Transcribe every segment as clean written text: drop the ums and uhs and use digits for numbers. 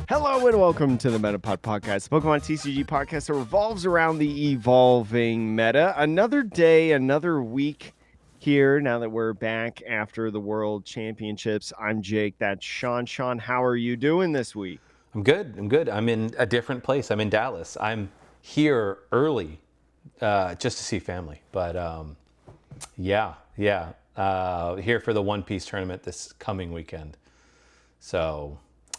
Hello and welcome to the Metapod Podcast, the Pokemon TCG podcast that revolves around the evolving meta. Another day, another week here now that we're back after the World Championships. I'm Jake, that's Sean. Sean, how are you doing this week? I'm good. I'm in a different place. I'm in Dallas. I'm here early just to see family. But yeah. Here for the One Piece tournament this coming weekend. So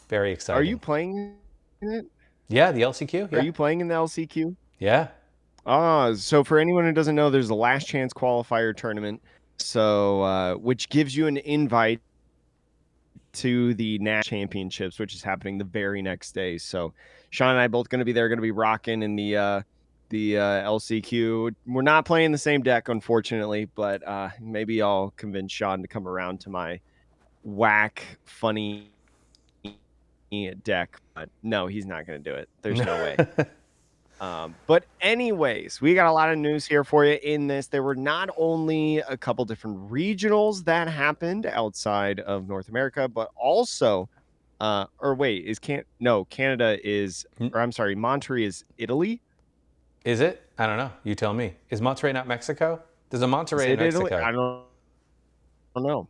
very exciting. Are you playing in it? Yeah, the LCQ. Are Yeah. you playing in the LCQ? Yeah. So for anyone who doesn't know, there's the last chance qualifier tournament. So which gives you an invite to the National Championships, which is happening the very next day. So Sean and I both going to be there, going to be rocking in the LCQ. We're not playing the same deck, unfortunately, but maybe I'll convince Sean to come around to my whack, funny deck. But no, he's not going to do it. There's no way. But anyways, we got a lot of news here for you in this. There were not only a couple different regionals that happened outside of North America, but also, Canada is, or I'm sorry, Monterrey is Italy. Is it? I don't know. You tell me. Is Monterrey not Mexico? There's a Is Monterrey in it Italy? Mexico. I don't know.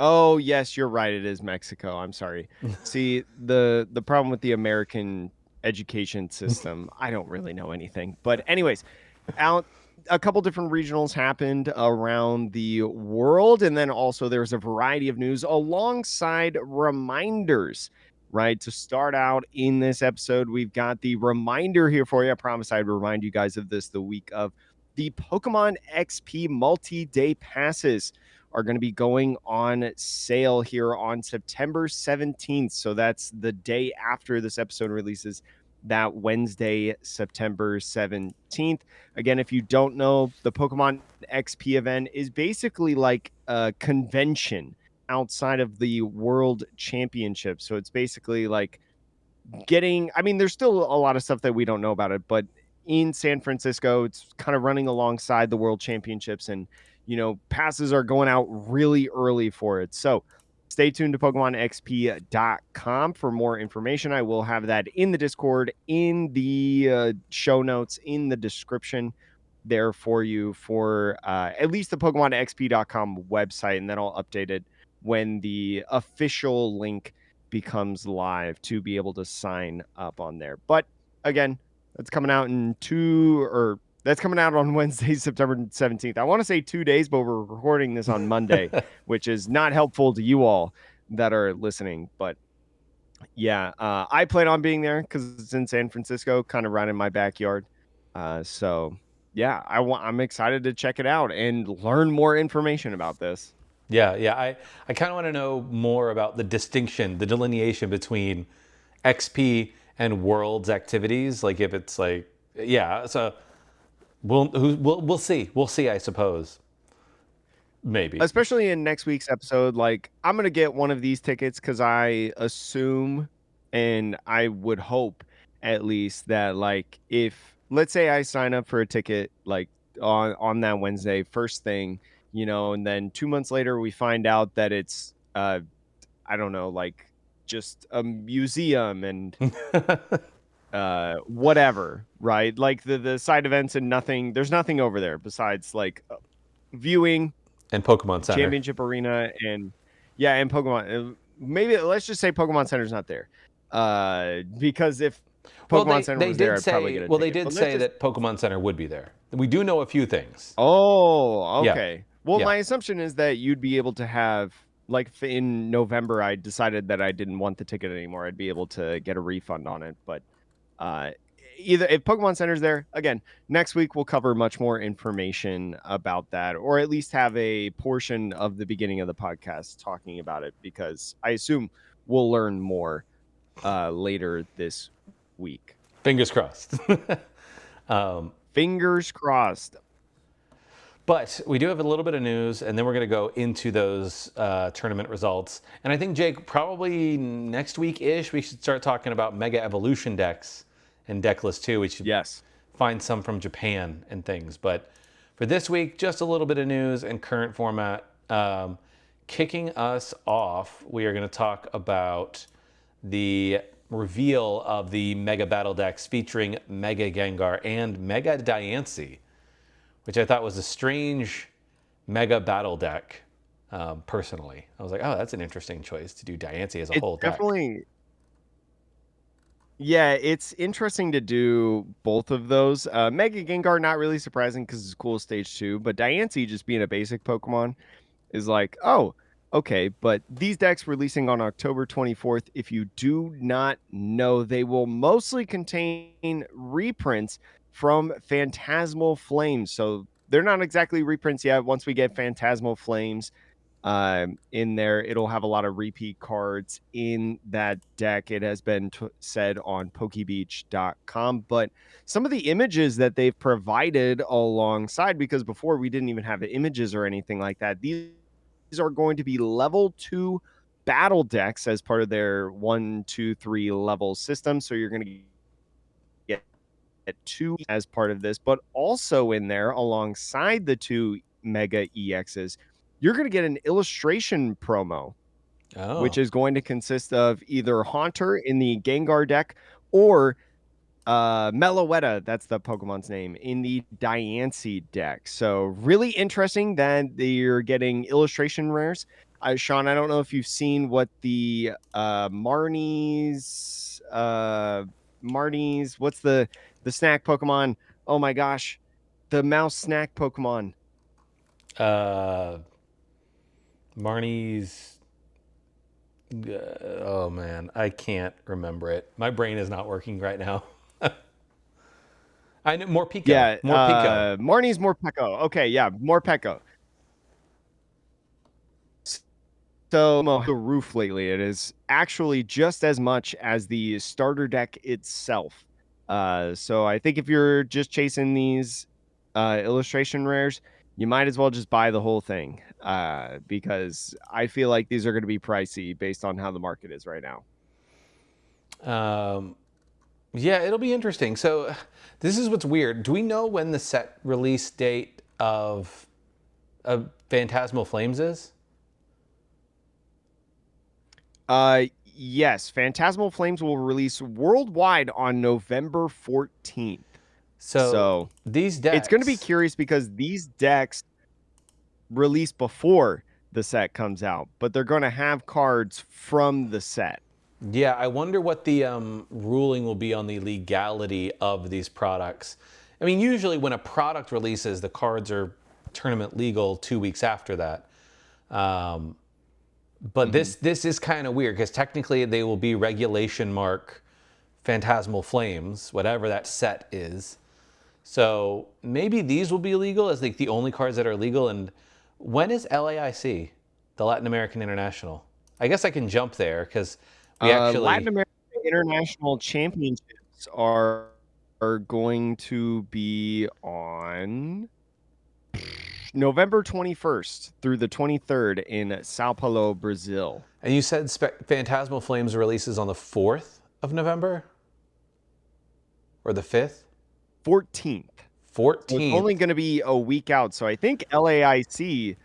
Oh, yes, you're right. It is Mexico. I'm sorry. See, the problem with the American education system, I don't really know anything. But anyways, a couple different regionals happened around the world, and then also there's a variety of news alongside reminders. Right, to start out in this episode, we've got the reminder here for you. I promise I'd remind you guys of this the week of the Pokemon XP multi-day passes are going to be going on sale here on September 17th. So that's the day after this episode releases, that Wednesday, September 17th. Again, if you don't know, the Pokemon XP event is basically like a convention outside of the World Championship. So it's basically like there's still a lot of stuff that we don't know about it, but in San Francisco, it's kind of running alongside the World Championships, and passes are going out really early for it. So stay tuned to PokemonXP.com for more information. I will have that in the Discord, in the show notes, in the description there for you for at least the PokemonXP.com website, and then I'll update it when the official link becomes live to be able to sign up on there. But again, that's coming out that's coming out on Wednesday, September 17th. I want to say 2 days, but we're recording this on Monday, which is not helpful to you all that are listening. But yeah, I plan on being there because it's in San Francisco, kind of right in my backyard. So yeah, I'm excited to check it out and learn more information about this. Yeah. I kind of want to know more about the distinction, the delineation between XP and Worlds activities. Like if it's like, yeah. So we'll see. We'll see. I suppose. Maybe. Especially in next week's episode, like I'm gonna get one of these tickets because I assume, and I would hope at least that, like, if let's say I sign up for a ticket like on that Wednesday first thing, and then 2 months later we find out that it's I don't know, like just a museum and whatever, right? Like the side events and nothing. There's nothing over there besides like viewing And Pokemon Center. Championship Arena and Pokemon. Maybe let's just say Pokemon Center's not there, because if Pokemon Center was there, I'd probably get a ticket. They did say that Pokemon Center would be there. We do know a few things. Oh, Yeah. okay. Well, Yeah. my assumption is that you'd be able to have, like, in November, I decided that I didn't want the ticket anymore. I'd be able to get a refund on it. But either if Pokemon Center's there, again, next week we'll cover much more information about that, or at least have a portion of the beginning of the podcast talking about it, because I assume we'll learn more later this week. Fingers crossed. Fingers crossed. But we do have a little bit of news, and then we're going to go into those tournament results. And I think, Jake, probably next week-ish, we should start talking about Mega Evolution decks and deck list too. We should find some from Japan and things. But for this week, just a little bit of news and current format. Kicking us off, we are going to talk about the reveal of the Mega Battle decks featuring Mega Gengar and Mega Diancie, which I thought was a strange Mega Battle deck. Personally, I was like, oh, that's an interesting choice to do Diancie as a It's whole deck. definitely yeah, it's interesting to do both of those. Mega Gengar, not really surprising because it's cool stage 2, but Diancie just being a basic Pokemon is like, "Oh, okay," but these decks releasing on October 24th, if you do not know, they will mostly contain reprints from Phantasmal Flames, so they're not exactly reprints yet. Once we get Phantasmal Flames, in there, it'll have a lot of repeat cards in that deck. It has been said on pokebeach.com, but some of the images that they've provided alongside, because before we didn't even have images or anything like that, these are going to be level 2 battle decks as part of their 1, 2, 3 level system. So you're going to get 2 as part of this, but also in there alongside the 2 mega EXs, you're going to get an illustration promo, which Oh, is going to consist of either Haunter in the Gengar deck or Meloetta, that's the Pokemon's name, in the Diancie deck. So really interesting that you're getting illustration rares. Sean, I don't know if you've seen what the Marnie's, what's the snack Pokemon? Oh my gosh, the mouse snack Pokemon. uh, Marnie's. Oh man, I can't remember it. My brain is not working right now. I know more Pico, Yeah, more Pico. Marnie's Morpeko. Okay, yeah, Morpeko. So the roof lately, it is actually just as much as the starter deck itself. So I think if you're just chasing these illustration rares, you might as well just buy the whole thing. Because I feel like these are going to be pricey based on how the market is right now. Um, yeah, it'll be interesting. So, this is what's weird. Do we know when the set release date of Phantasmal Flames is? Yes, Phantasmal Flames will release worldwide on November 14th. So So these it's going to be decks. curious because these decks released before the set comes out, but they're going to have cards from the set. Yeah, I wonder what the ruling will be on the legality of these products. I mean, usually when a product releases, the cards are tournament legal 2 weeks after that. Um, but Mhm. this is kind of weird because technically they will be regulation mark Phantasmal Flames, whatever that set is. So maybe these will be legal as like the only cards that are legal. And when is LAIC, the Latin American International? I guess I can jump there because we Latin actually. American International Championships are going to be on November 21st through the 23rd in Sao Paulo, Brazil. And you said Phantasmal Flames releases on the 4th of November or the 5th? 14th. So it's only 14th. going to be a week out. So I think LAIC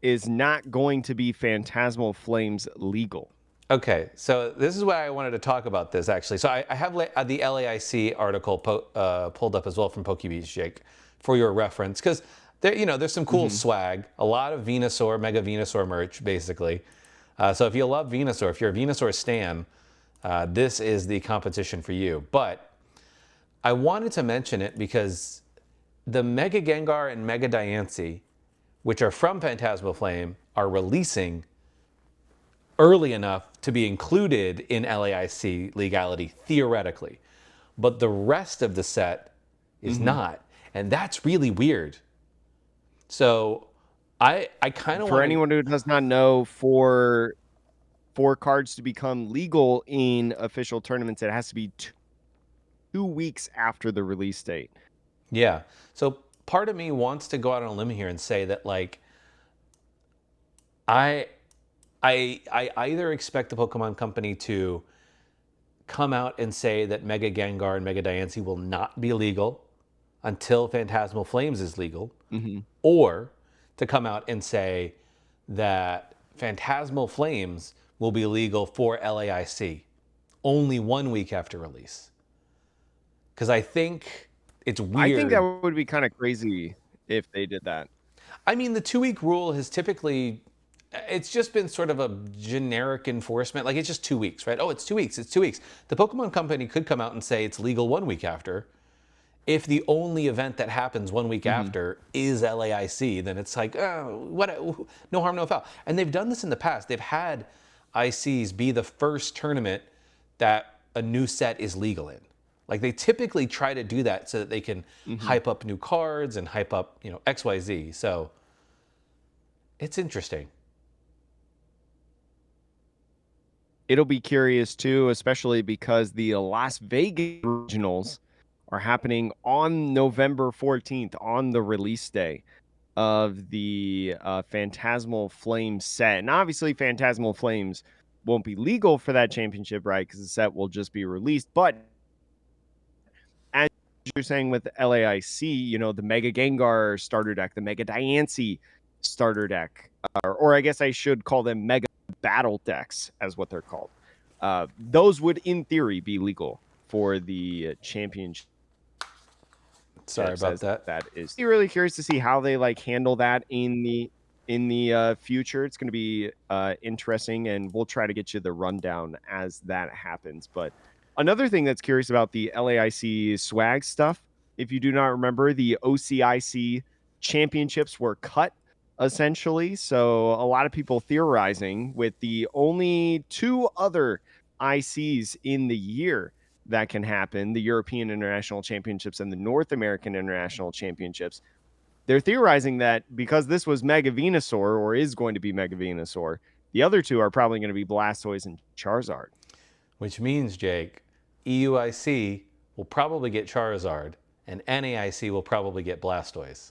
is not going to be Phantasmal Flames legal. Okay, so this is why I wanted to talk about this actually. So I have the LAIC article pulled up as well from PokeBeach, Jake, for your reference, because there's some cool Mhm. swag, a lot of Venusaur, Mega Venusaur merch, basically. So if you love Venusaur, if you're a Venusaur stan, this is the competition for you. But I wanted to mention it because the Mega Gengar and Mega Diancie, which are from Phantasmal Flame, are releasing early enough to be included in LAIC legality theoretically. But the rest of the set is Mhm. not. And that's really weird. So I kind of For want to. anyone who does not know, for cards to become legal in official tournaments, it has to be 2 weeks after the release date. Yeah. So part of me wants to go out on a limb here and say that like I I either expect the Pokemon Company to come out and say that Mega Gengar and Mega Diancie will not be legal until Phantasmal Flames is legal, Mhm. or to come out and say that Phantasmal Flames will be legal for LAIC, only 1 week after release. Because I think it's I think that weird. would be kind of crazy if they did that. I mean, the 2 week rule has typically, it's just been sort of a generic enforcement. Like it's just 2 weeks, right? Oh, it's 2 weeks. It's 2 weeks. The Pokemon Company could come out and say it's legal 1 week after. If the only event that happens 1 week Hmm. after is LAIC, then it's like, oh, what? No harm, no foul. And they've done this in the past. They've had ICs be the first tournament that a new set is legal in. Like they typically try to do that so that they can Hmm. hype up new cards and hype up, XYZ. So it's interesting. It'll be curious too, especially because the Las Vegas regionals are happening on November 14th on the release day of the Phantasmal Flames set. And obviously, Phantasmal Flames won't be legal for that championship, right? Because the set will just be released. But as you're saying with LAIC, the Mega Gengar starter deck, the Mega Diancie starter deck, or I guess I should call them Mega Battle decks, as what they're called. Those would, in theory, be legal for the championship Sorry about as that. that is. Be really curious to see how they handle that in the future. It's going to be interesting, and we'll try to get you the rundown as that happens. But another thing that's curious about the LAIC swag stuff, if you do not remember, the OCIC championships were cut essentially. So a lot of people theorizing with the only two other ICs in the year that can happen, the European International Championships and the North American International Championships. They're theorizing that because this was Mega Venusaur or is going to be Mega Venusaur, the other two are probably going to be Blastoise and Charizard. Which means, Jake, EUIC will probably get Charizard, and NAIC will probably get Blastoise.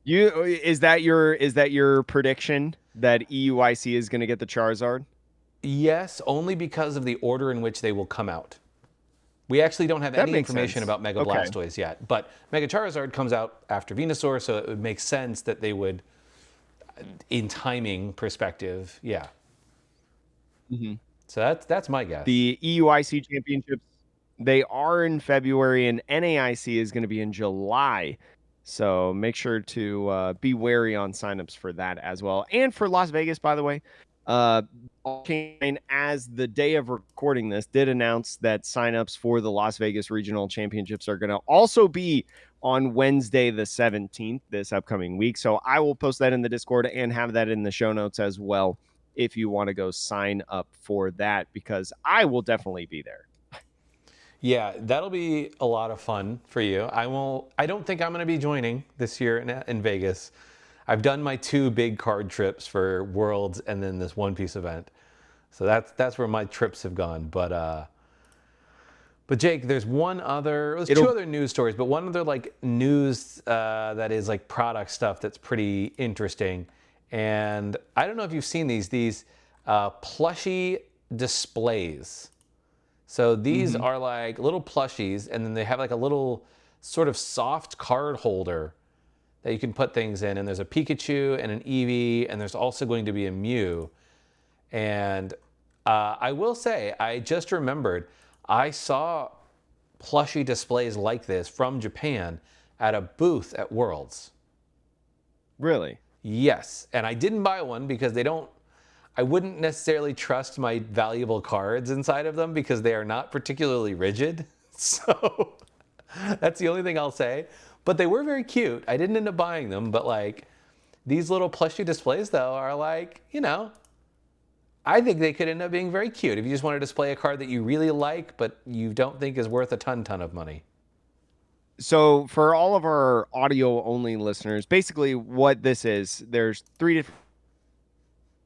Is that your prediction that EUIC is going to get the Charizard? Yes, only because of the order in which they will come out. We actually don't have That any makes information sense. about Mega Okay. Blastoise yet, but Mega Charizard comes out after Venusaur, so it would make sense that they would, in timing perspective, yeah. Mhm. So that's my guess. The EUIC championships, they are in February, and NAIC is going to be in July. So make sure to be wary on signups for that as well. And for Las Vegas, by the way, Arcane, as the day of recording this, did announce that signups for the Las Vegas Regional Championships are going to also be on Wednesday, the 17th, this upcoming week. So I will post that in the Discord and have that in the show notes as well if you want to go sign up for that, because I will definitely be there. Yeah, that'll be a lot of fun for you. I won't. I don't think I'm going to be joining this year in Vegas. I've done my two big card trips for Worlds and then this One Piece event, so that's where my trips have gone. But Jake, there's two It'll other news stories, but one other like news that is like product stuff that's pretty interesting. And I don't know if you've seen these plushy displays. So these Mhm. are like little plushies, and then they have like a little sort of soft card holder that you can put things in. And there's a Pikachu and an Eevee, and there's also going to be a Mew. And I will say, I just remembered, I saw plushy displays like this from Japan at a booth at Worlds. Really. Yes, and I didn't buy one because they don't. I wouldn't necessarily trust my valuable cards inside of them because they are not particularly rigid. So that's the only thing I'll say. But they were very cute. I didn't end up buying them, but like these little plushy displays though are like, I think they could end up being very cute if you just want to display a card that you really like but you don't think is worth a ton of money. So for all of our audio only listeners, basically what this is, there's three different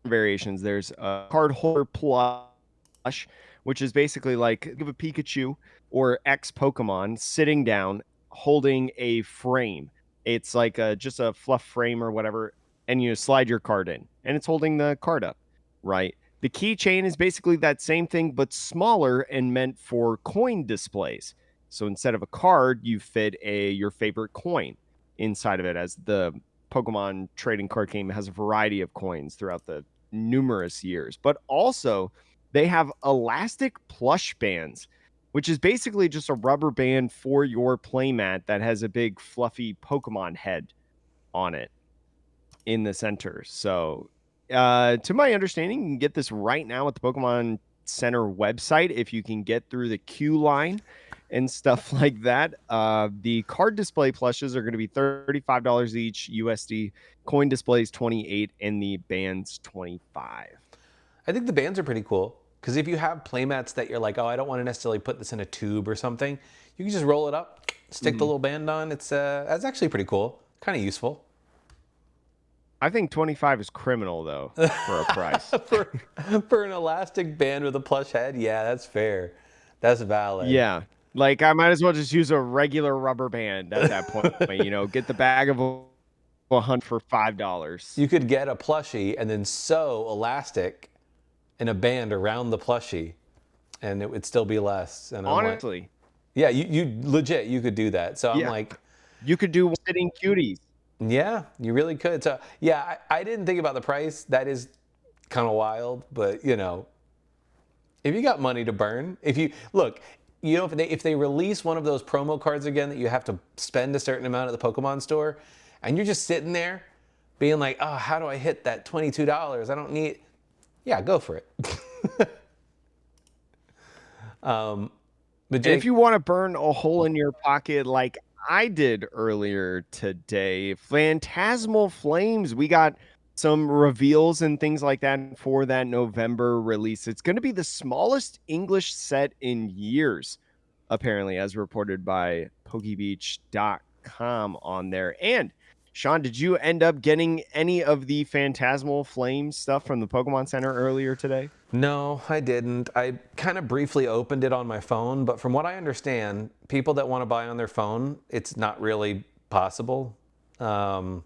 variations. There's a card holder plush, which is basically like give a Pikachu or X Pokemon sitting down holding a frame. It's like just a fluff frame or whatever, and you slide your card in, and it's holding the card up, right? The keychain is basically that same thing, but smaller and meant for coin displays. So instead of a card, you fit your favorite coin inside of it, as the Pokemon trading card game has a variety of coins throughout the numerous years. But also, They have elastic plush bands, which is basically just a rubber band for your playmat that has a big fluffy Pokemon head on it in the center. So, to my understanding, you can get this right now at the Pokemon Center website if you can get through the queue line and stuff like that. The card display plushes are going to be $35 each USD. Coin displays 28 and the bands 25. I think the bands are pretty cool because if you have playmats that you're like, oh, I don't want to necessarily put this in a tube or something, you can just roll it up, stick the Mhm. little band on. It's that's actually pretty cool, kind of useful. I think 25 is criminal though for a price. for for an elastic band with a plush head, yeah, that's fair. That's valid. Yeah. Like I might as well just use a regular rubber band at that point, get the bag of a hunt for $5. You could get a plushie and then sew elastic in a band around the plushie, and it would still be less. And I'm like, Honestly, yeah, you legit you could do that. So I'm yeah. like, You could do sitting cuties. yeah, you really could. So yeah, I didn't think about the price. That is kind of wild, but if you got money to burn, if you look, if they release one of those promo cards again that you have to spend a certain amount at the Pokemon store, and you're just sitting there being like, oh, how do I hit that $22? I don't need. Yeah, go for it. But And if Jake, you want to burn a hole in your pocket like I did earlier today, Phantasmal Flames, we got some reveals and things like that for that November release. It's going to be the smallest English set in years, apparently, as reported by PokeBeach.com on there. And Sean, did you end up getting any of the Phantasmal Flames stuff from the Pokemon Center earlier today? no, I didn't. I kind of briefly opened it on my phone, but from what I understand, people that want to buy on their phone, it's not really possible. Um,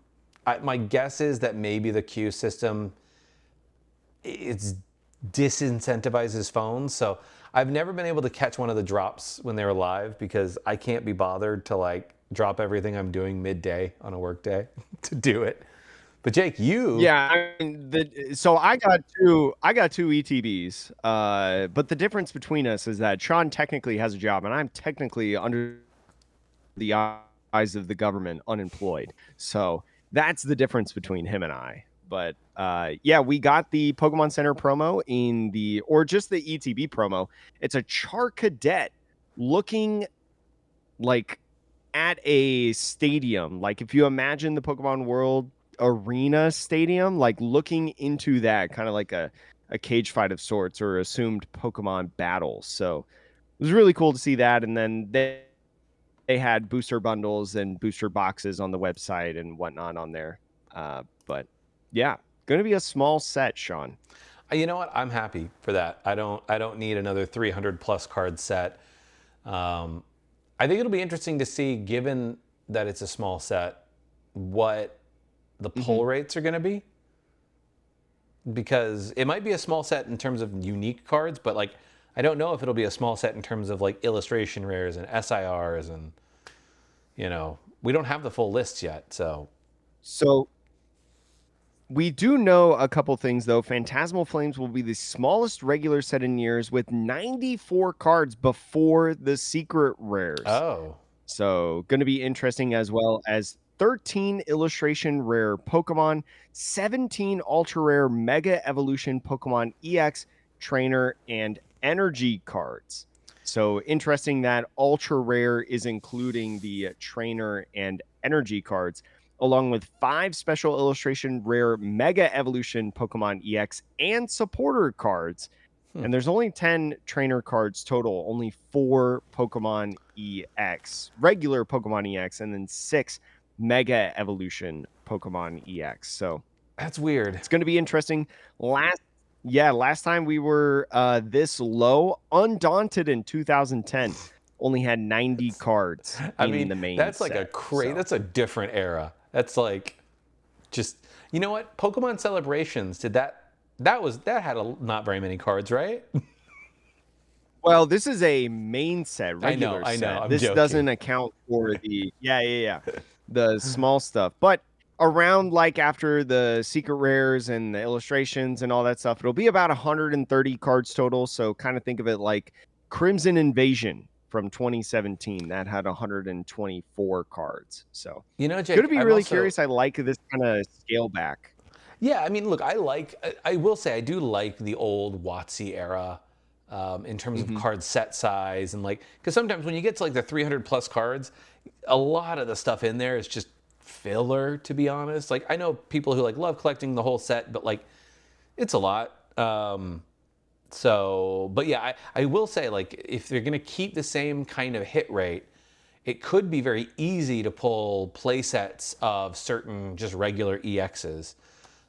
my guess is that maybe the queue system it's disincentivizes phones. So I've never been able to catch one of the drops when they're live because I can't be bothered to like drop everything I'm doing midday on a work day to do it. But Jake, you Yeah, I mean, so I got two ETBs. But the difference between us is that Sean technically has a job, and I'm technically under the eyes of the government unemployed. So that's the difference between him and I. But yeah, we got the Pokemon Center promo or just the ETB promo. It's a Char Cadet looking like at a stadium. Like if you imagine the Pokemon World Arena stadium, like looking into that, kind of like a cage fight of sorts or assumed Pokemon battle. So it was really cool to see that. And then they had booster bundles and booster boxes on the website and whatnot on there. But yeah, going to be a small set, Sean. you know what? I'm happy for that. I don't need another 300 plus card set. Um, I think it'll be interesting to see, given that it's a small set, what the Mhm. pull rates are going to be. Because it might be a small set in terms of unique cards, but like I don't know if it'll be a small set in terms of like illustration rares and SIRs and we don't have the full lists yet. So So we do know a couple things though. Phantasmal Flames will be the smallest regular set in years with 94 cards before the secret rares. oh, So, going to be interesting as well as 13 illustration rare Pokemon, 17 ultra rare Mega Evolution Pokemon EX trainer and energy cards. So, interesting that ultra rare is including the trainer and energy cards, along with 5 special illustration rare Mega Evolution Pokemon EX and supporter cards. hmm. And there's only 10 trainer cards total, only 4 Pokemon EX, regular Pokemon EX, and then 6 Mega Evolution Pokemon EX. So That's weird. it's going to be interesting. Last time we were this low, Undaunted in 2010 only had 90 cards I in mean, the main that's like set. So that's a different era. That's like just you know what? Pokemon Celebrations did that had not very many cards, right? well, this is a main set, regular I know. set. I'm This joking. doesn't account for the the small stuff. But around like after the secret rares and the illustrations and all that stuff, it'll be about 130 cards total. So kind of think of it like Crimson Invasion from 2017 that had 124 cards. So Jake, gonna be I'm really also curious. I like this kind of scale back. yeah. I mean, look, I will say I do like the old WotC era. In terms of Hmm. card set size and like because sometimes when you get to like the 300 plus cards a lot of the stuff in there is just filler, to be honest. Like I know people who like love collecting the whole set, but like it's a lot. But yeah, I will say like if they're gonna keep the same kind of hit rate, it could be very easy to pull play sets of certain just regular EXs.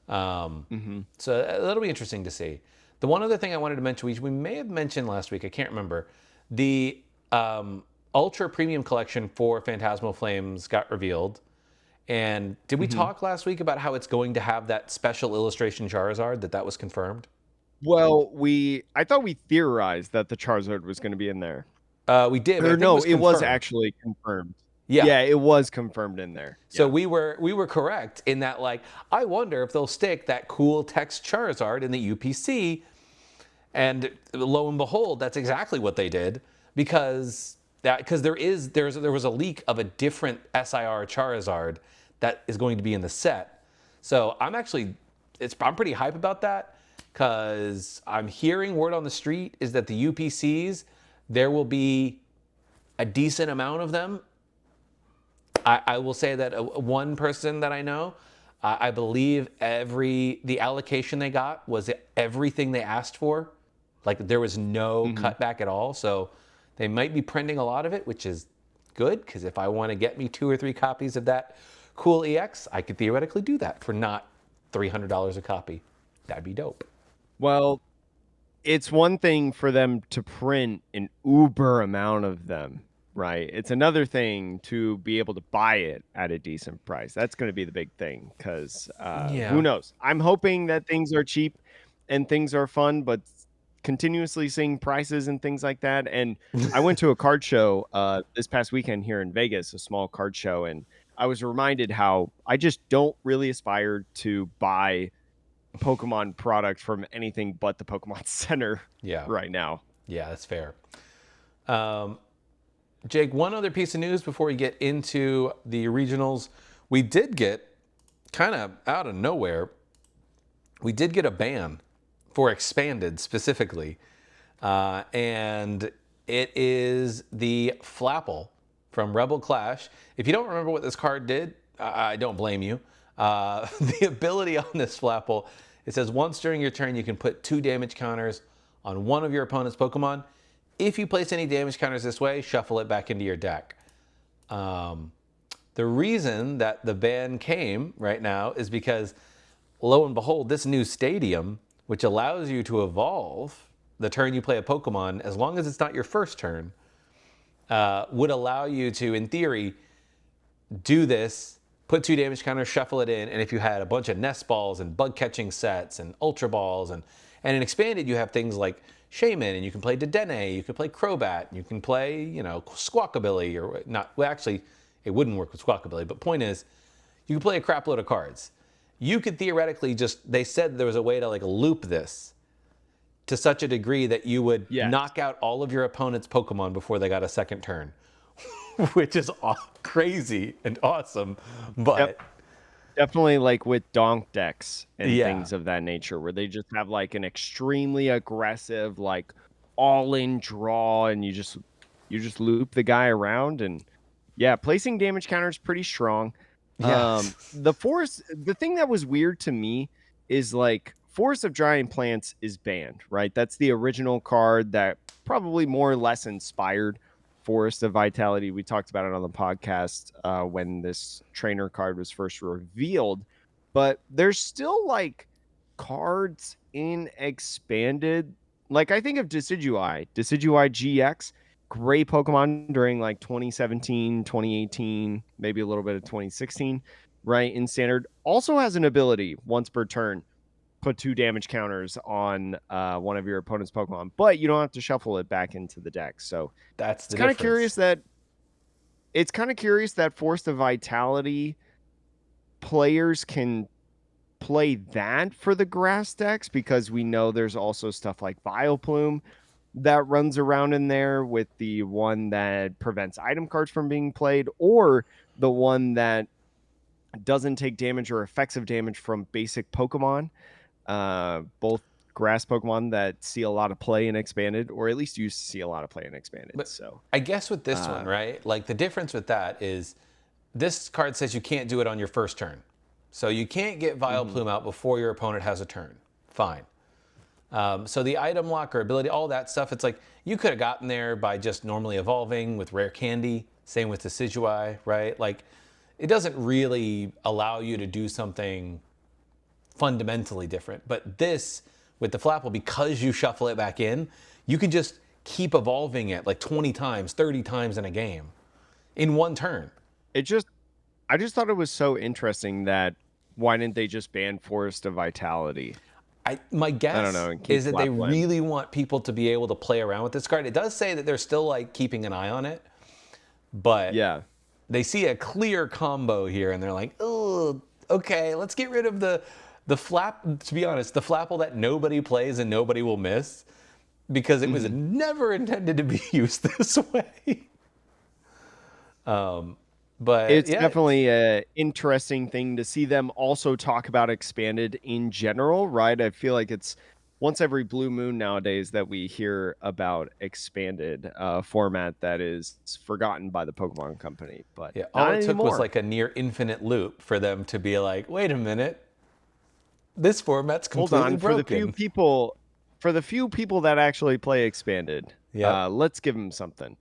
Hmm. So that'll be interesting to see. The one other thing I wanted to mention, which we may have mentioned last week, I can't remember, the um, Ultra Premium Collection for Phantasmal Flames got revealed. And did we Hmm. talk last week about how it's going to have that special illustration Charizard that was confirmed? Well, I thought we theorized that the Charizard was going to be in there. We did, but I Or think it no, was it was confirmed. actually confirmed. Yeah. Yeah, it was confirmed in there. So Yeah. we were correct in that like I wonder if they'll stick that cool text Charizard in the UPC. And lo and behold, that's exactly what they did because there was a leak of a different SIR Charizard that is going to be in the set. So I'm pretty hype about that because I'm hearing word on the street is that the UPCs there will be a decent amount of them. I will say that one person that I know, I believe the allocation they got was everything they asked for. Like there was no Hmm. cutback at all. So they might be printing a lot of it, which is good because if I want to get me 2 or 3 copies of that cool EX, I could theoretically do that for not $300 a copy. That'd be dope. Well, it's one thing for them to print an uber amount of them, right? It's another thing to be able to buy it at a decent price. That's going to be the big thing because who Yeah. knows? I'm hoping that things are cheap and things are fun, but continuously seeing prices and things like that. And I went to a card show this past weekend here in Vegas, a small card show, and I was reminded how I just don't really aspire to buy Pokemon product from anything but the Pokemon Center Yeah. right now. Yeah, that's fair. Um, Jake, one other piece of news before we get into the regionals. We did get kind of out of nowhere, we did get a ban for expanded specifically. And it is the Flapple from Rebel Clash. If you don't remember what this card did, I don't blame you. The ability on this Flapple, it says once during your turn, you can put 2 damage counters on one of your opponent's Pokemon. If you place any damage counters this way, shuffle it back into your deck. Um, the reason that the ban came right now is because, lo and behold, this new stadium, which allows you to evolve the turn you play a Pokemon, as long as it's not your first turn, would allow you to, in theory, do this, put 2 damage counters, shuffle it in, and if you had a bunch of nest balls and bug catching sets and ultra balls and in expanded you have things like Shaman and you can play Dedenne, you can play Crobat, you can play, Squawkabilly or not. Well, actually, it wouldn't work with Squawkabilly, but point is, you can play a crap load of cards. You could theoretically they said there was a way to like loop this to such a degree that you would Yes. knock out all of your opponent's Pokemon before they got a second turn, which is crazy and awesome. Yep. But Definitely like with donk decks and yeah, things of that nature, where they just have like an extremely aggressive, like all in draw, and you just loop the guy around and yeah, placing damage counters pretty strong. yes, The thing that was weird to me is like Forest of Giant Plants is banned, right? That's the original card that probably more or less inspired Forest of Vitality. We talked about it on the podcast when this trainer card was first revealed, but there's still like cards in expanded. Like I think of Decidueye GX, great Pokemon during like 2017, 2018, maybe a little bit of 2016, right? In standard, also has an ability once per turn, put 2 damage counters on one of your opponent's Pokemon, but you don't have to shuffle it back into the deck. So that's it's the kind of difference. curious that Force of Vitality players can play that for the grass decks because we know there's also stuff like Vileplume that runs around in there with the one that prevents item cards from being played, or the one that doesn't take damage or effective damage from basic Pokemon. Both grass Pokemon that see a lot of play in expanded, or at least used to see a lot of play in expanded. But So, I guess with this one, uh, right? Like the difference with that is this card says you can't do it on your first turn. So you can't get mhm. Vileplume out before your opponent has a turn. Fine. So the item lock or ability, all that stuff, it's like you could have gotten there by just normally evolving with rare candy. Same with the Decidueye, right? Like it doesn't really allow you to do something fundamentally different. But this, with the Flapple, because you shuffle it back in, you can just keep evolving it like 20 times, 30 times in a game in one turn. it just I just thought it was so interesting that why didn't they just ban Forest of Vitality? My I don't guess know, and keep is that they Flapple in. really want people to be able to play around with this card. It does say that they're still like keeping an eye on it, but Yeah. they see a clear combo here and they're like, oh, okay, let's get rid of the flap. To be honest, the Flapple that nobody plays and nobody will miss because it was Mhm. never intended to be used this way. But It's yeah, definitely a interesting thing to see them also talk about expanded in general, right? I feel like it's once every blue moon nowadays that we hear about expanded format that is forgotten by the Pokemon Company, but yeah, all not it took was anymore. like a near infinite loop for them to be like, wait a minute, this format's Hold completely on, broken. for the few people that actually play expanded, Yep. let's give them something.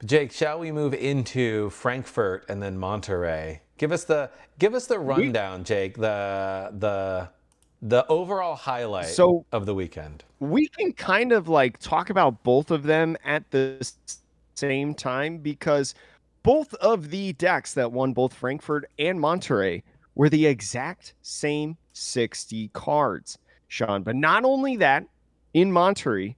Jake, shall we move into Frankfurt and then Monterey? Give us the We rundown, Jake. The overall highlight so of the weekend. we can kind of like talk about both of them at the same time because both of the decks that won both Frankfurt and Monterey were the exact same 60 cards, Sean. But not only that, in Monterey,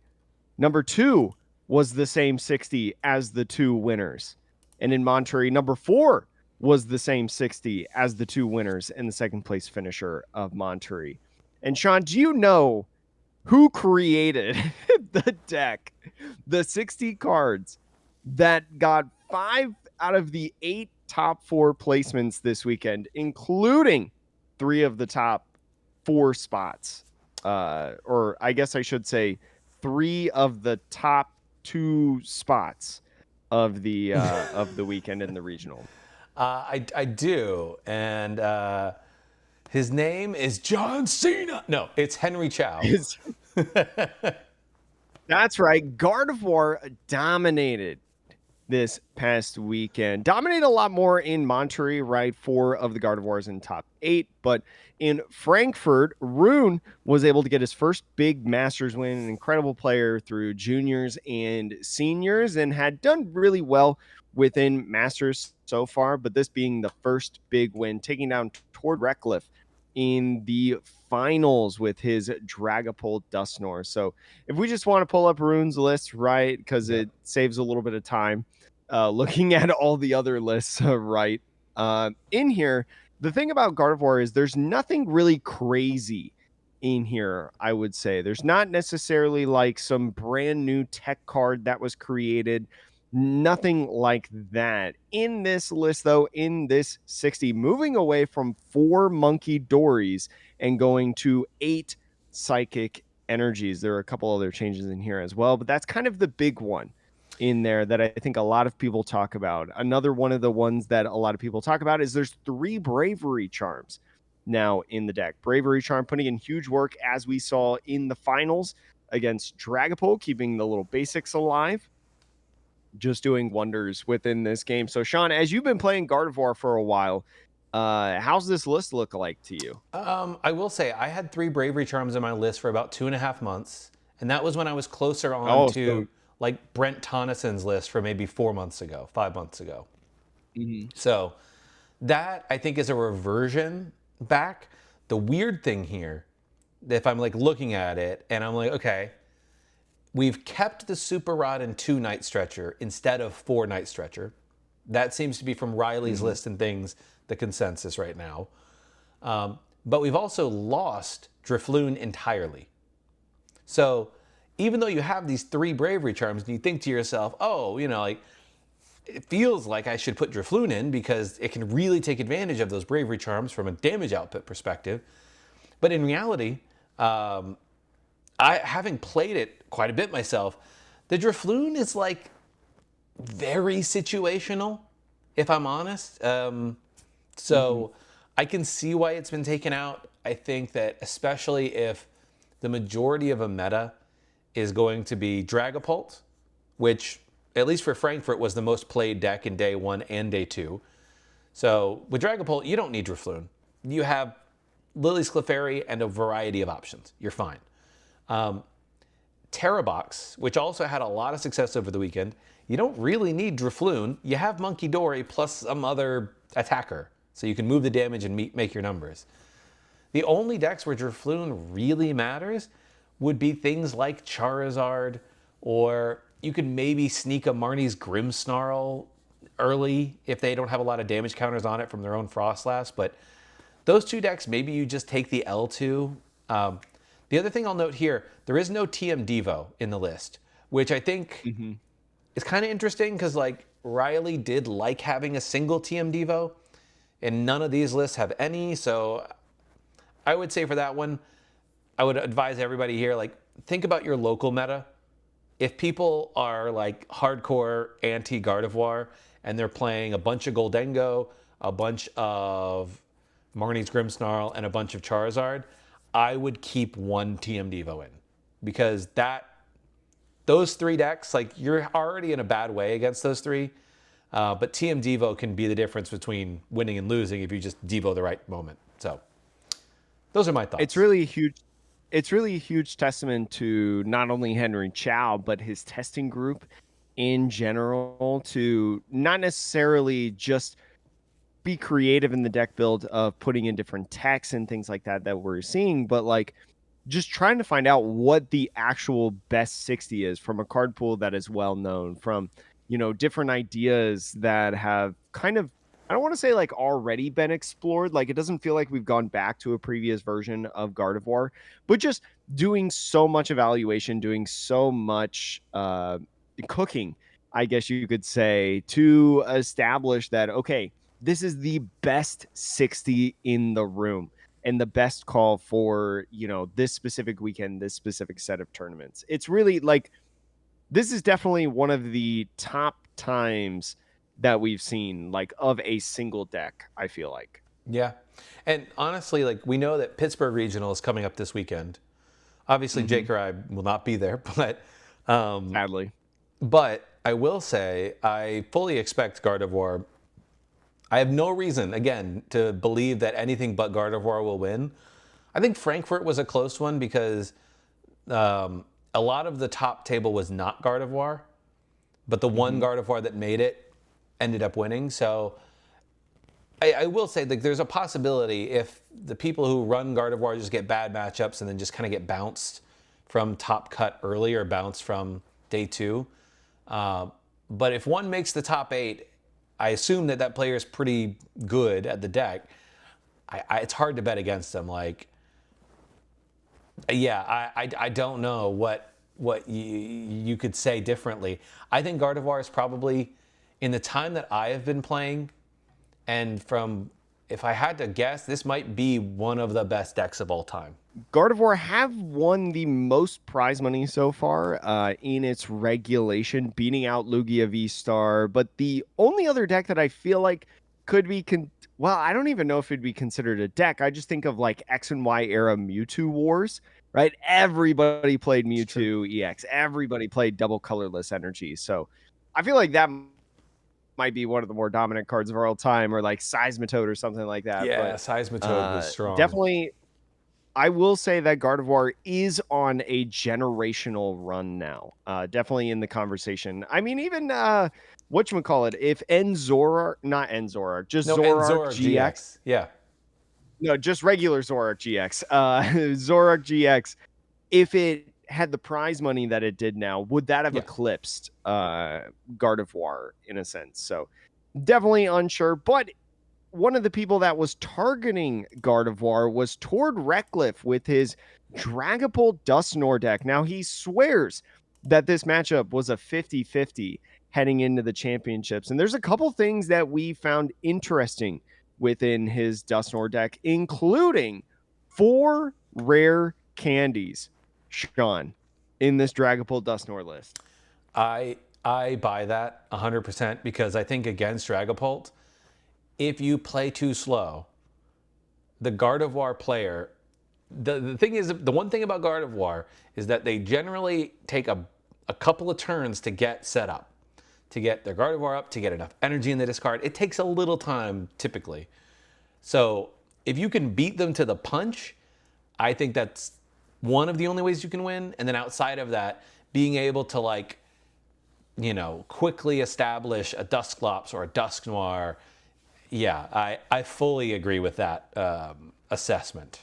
number two was the same 60 as the two winners. And in Monterey, number four was the same 60 as the two winners and the second place finisher of Monterey. And Sean, do you know who created the deck, the 60 cards that got 5 out of the 8 top 4 placements this weekend, including 3 of the top 4 spots? Or I guess I should say 3 of the top 2 spots of the weekend in the regional. I do, and his name is John Cena. No, it's Henry Chow. That's right. Gardevoir dominated this past weekend. Dominated a lot more in Monterey, right? 4 of the Gardevoirs in top 8. But in Frankfurt, Rune was able to get his first big Masters win, an incredible player through juniors and seniors, and had done really well within Masters so far. But this being the first big win, taking down Tord Reckliffe in the finals with his Dragapult Dusknoir. So if we just want to pull up Rune's list, right, because Yep. it saves a little bit of time looking at all the other lists, right? In here, the thing about Gardevoir is there's nothing really crazy in here, I would say. There's not necessarily like some brand new tech card that was created. Nothing like that. In this list, though, in this 60, moving away from 4 Monkey Dories and going to 8 Psychic Energies. There are a couple other changes in here as well, but that's kind of the big one in there that I think a lot of people talk about. Another one of the ones that a lot of people talk about is there's 3 Bravery Charms now in the deck. Bravery Charm putting in huge work as we saw in the finals against Dragapult, keeping the little basics alive, just doing wonders within this game. So Sean, as you've been playing Gardevoir for a while, how's this list look like to you? I will say I had 3 Bravery Charms on my list for about 2.5 months, and that was when I was closer on Oh, so to like Brent Tonnison's list for maybe 4 months ago, 5 months ago. mhm. So that I think is a reversion back. The weird thing here, if I'm like looking at it and I'm like, okay, we've kept the Super Rod and 2 Night Stretcher instead of 4 Night Stretcher. That seems to be from Riley's Mhm. list and things, the consensus right now. But we've also lost Drifloon entirely. So even though you have these 3 bravery charms and you think to yourself, oh, like it feels like I should put Drifloon in because it can really take advantage of those bravery charms from a damage output perspective. But in reality, I having played it quite a bit myself, the Drifloon is like very situational, if I'm honest. Mhm. So I can see why it's been taken out. I think that especially if the majority of a meta is going to be Dragapult, which at least for Frankfurt was the most played deck in day 1 and day 2. So with Dragapult, you don't need Drifloon. You have Lily's Clefairy and a variety of options. You're fine. Terrabox, which also had a lot of success over the weekend, you don't really need Drifloon. You have Monkey Dory plus some other attacker, so you can move the damage and make your numbers. The only decks where Drifloon really matters would be things like Charizard, or you could maybe sneak a Marnie's Grimmsnarl early if they don't have a lot of damage counters on it from their own Frostlass. But those 2 decks, maybe you just take the L2. The other thing I'll note here, there is no TM Devo in the list, which I think Mhm. is kind of interesting because like Riley did like having a single TM Devo, and none of these lists have any. So I would say for that one, I would advise everybody here, like, think about your local meta. If people are like hardcore anti Gardevoir and they're playing a bunch of Goldengo, a bunch of Marnie's Grimmsnarl, and a bunch of Charizard, I would keep one TM Devo in because those 3 decks, like you're already in a bad way against those 3. But TM Devo can be the difference between winning and losing if you just Devo the right moment. So those are my It's thoughts. really a huge it's really a huge testament to not only Henry Chow, but his testing group in general to not necessarily just be creative in the deck build of putting in different techs and things like that that we're seeing, but like just trying to find out what the actual best 60 is from a card pool that is well known, from different ideas that have kind of, I don't want to say like already been explored, like it doesn't feel like we've gone back to a previous version of Gardevoir, but just doing so much evaluation, doing so much cooking, I guess you could say, to establish that okay, this is the best 60 in the room and the best call for, this specific weekend, this specific set of tournaments. It's really like this is definitely one of the top times that we've seen like of a single deck, I feel like. Yeah. And honestly, like we know that Pittsburgh Regional is coming up this weekend. Obviously, Mhm. Jake or I will not be there, Sadly. but I will say I fully expect Gardevoir. I have no reason, again, to believe that anything but Gardevoir will win. I think Frankfurt was a close one because a lot of the top table was not Gardevoir, but the one Mhm. Gardevoir that made it ended up winning. So I will say that there's a possibility if the people who run Gardevoir just get bad matchups and then just kind of get bounced from top cut early or bounced from day 2. Uh, but if one makes the top 8, I assume that that player is pretty good at the deck. It's hard to bet against them. Like, yeah, I don't know what you could say differently. I think Gardevoir is probably in the time that I have been playing, and from if I had to guess, this might be one of the best decks of all time. Gardevoir have won the most prize money so far in its regulation, beating out Lugia V Star. But the only other deck that I feel like could be well, I don't even know if it'd be considered a deck. I just think of like X and Y era Mewtwo Wars, right? Everybody played It's true. Mewtwo EX. Everybody played double colorless energy. So I feel like that might be one of the more dominant cards of all time, or like Seismitoad or something like that. Yeah, But Seismitoad was strong. definitely I will say that Gardevoir is on a generational run now. Definitely in the conversation. I mean, even whatchamacallit, if Enzorark, not Enzorark, just No, and Zorark Zoroark GX. GX. Yeah, No, just regular Zorark GX. Zorark GX, if it had the prize money that it did now, would that have yeah. eclipsed Gardevoir in a sense? So definitely unsure. But one of the people that was targeting Gardevoir was Tord Reckliffe with his Dragapult Dusknoir deck. Now, he swears that this matchup was a 50-50 heading into the championships. And there's a couple things that we found interesting within his Dusknoir deck, including 4 rare candies, Sean, in this Dragapult Dusknoir list. I buy that 100% because I think against Dragapult, if you play too slow, the Gardevoir player, the thing is, the one thing about Gardevoir is that they generally take a couple of turns to get set up, to get their Gardevoir up, to get enough energy in the discard. It takes a little time typically. So if you can beat them to the punch, I think that's one of the only ways you can win. And then outside of that, being able to quickly establish a Dusclops or a Dusknoir. Yeah, I fully agree with that assessment.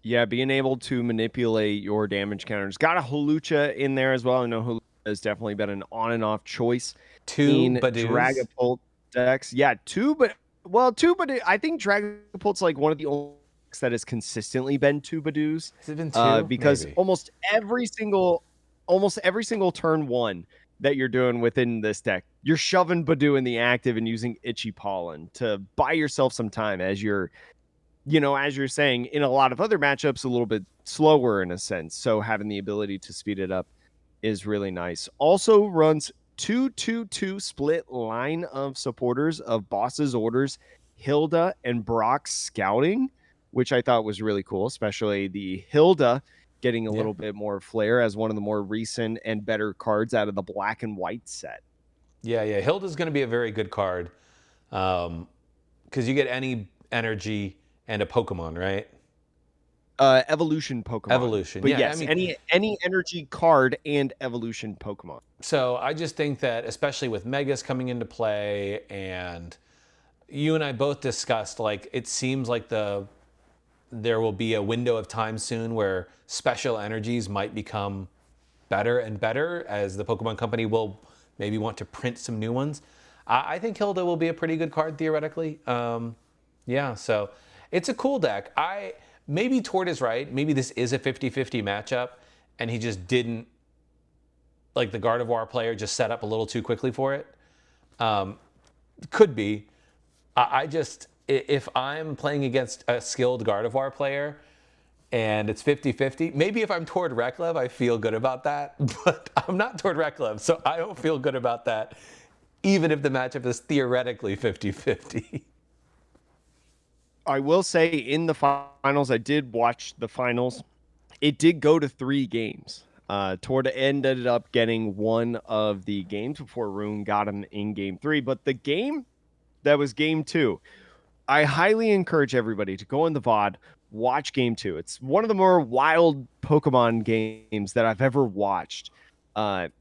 Yeah, being able to manipulate your damage counters. Got a Hawlucha in there as well. I know Hawlucha has definitely been an on and off choice Two in Badoos. Dragapult decks. Yeah, two, but I think Dragapult's like one of the only decks that has consistently been two Badoos. Has it been two? Because Maybe. almost every single turn one that you're doing within this deck, you're shoving Badoo in the active and using Itchy Pollen to buy yourself some time as you're saying, in a lot of other matchups, a little bit slower in a sense. So having the ability to speed it up is really nice. Also runs 2-2-2 split line of supporters of Boss's Orders, Hilda and Brock Scouting, which I thought was really cool, especially the Hilda getting a Yeah. little bit more flair as one of the more recent and better cards out of the black and white set. Yeah. Hilda's going to be a very good card because you get any energy and a Pokemon, right? Evolution Pokemon. Evolution. But Yeah. I yes, mean, any energy card and evolution Pokemon. so I just think that, especially with Megas coming into play, and you and I both discussed, like, it seems like there will be a window of time soon where special energies might become better and better as the Pokemon Company will maybe want to print some new ones. I think Hilda will be a pretty good card theoretically. Yeah, so it's a cool deck. Maybe Tord is right. Maybe this is a 50-50 matchup, and he just didn't, like, the Gardevoir player just set up a little too quickly for it. Could be. I just, if I'm playing against a skilled Gardevoir player and it's 50-50, maybe if I'm Tord Reklev, I feel good about that. But I'm not Tord Reklev, so I don't feel good about that, even if the matchup is theoretically 50-50. I will say in the finals, I did watch the finals. It did go to 3 games. Toward the end, ended up getting one of the games before Rune got him in game 3. But the game that was game 2, I highly encourage everybody to go in the VOD, watch game 2. It's one of the more wild Pokemon games that I've ever watched.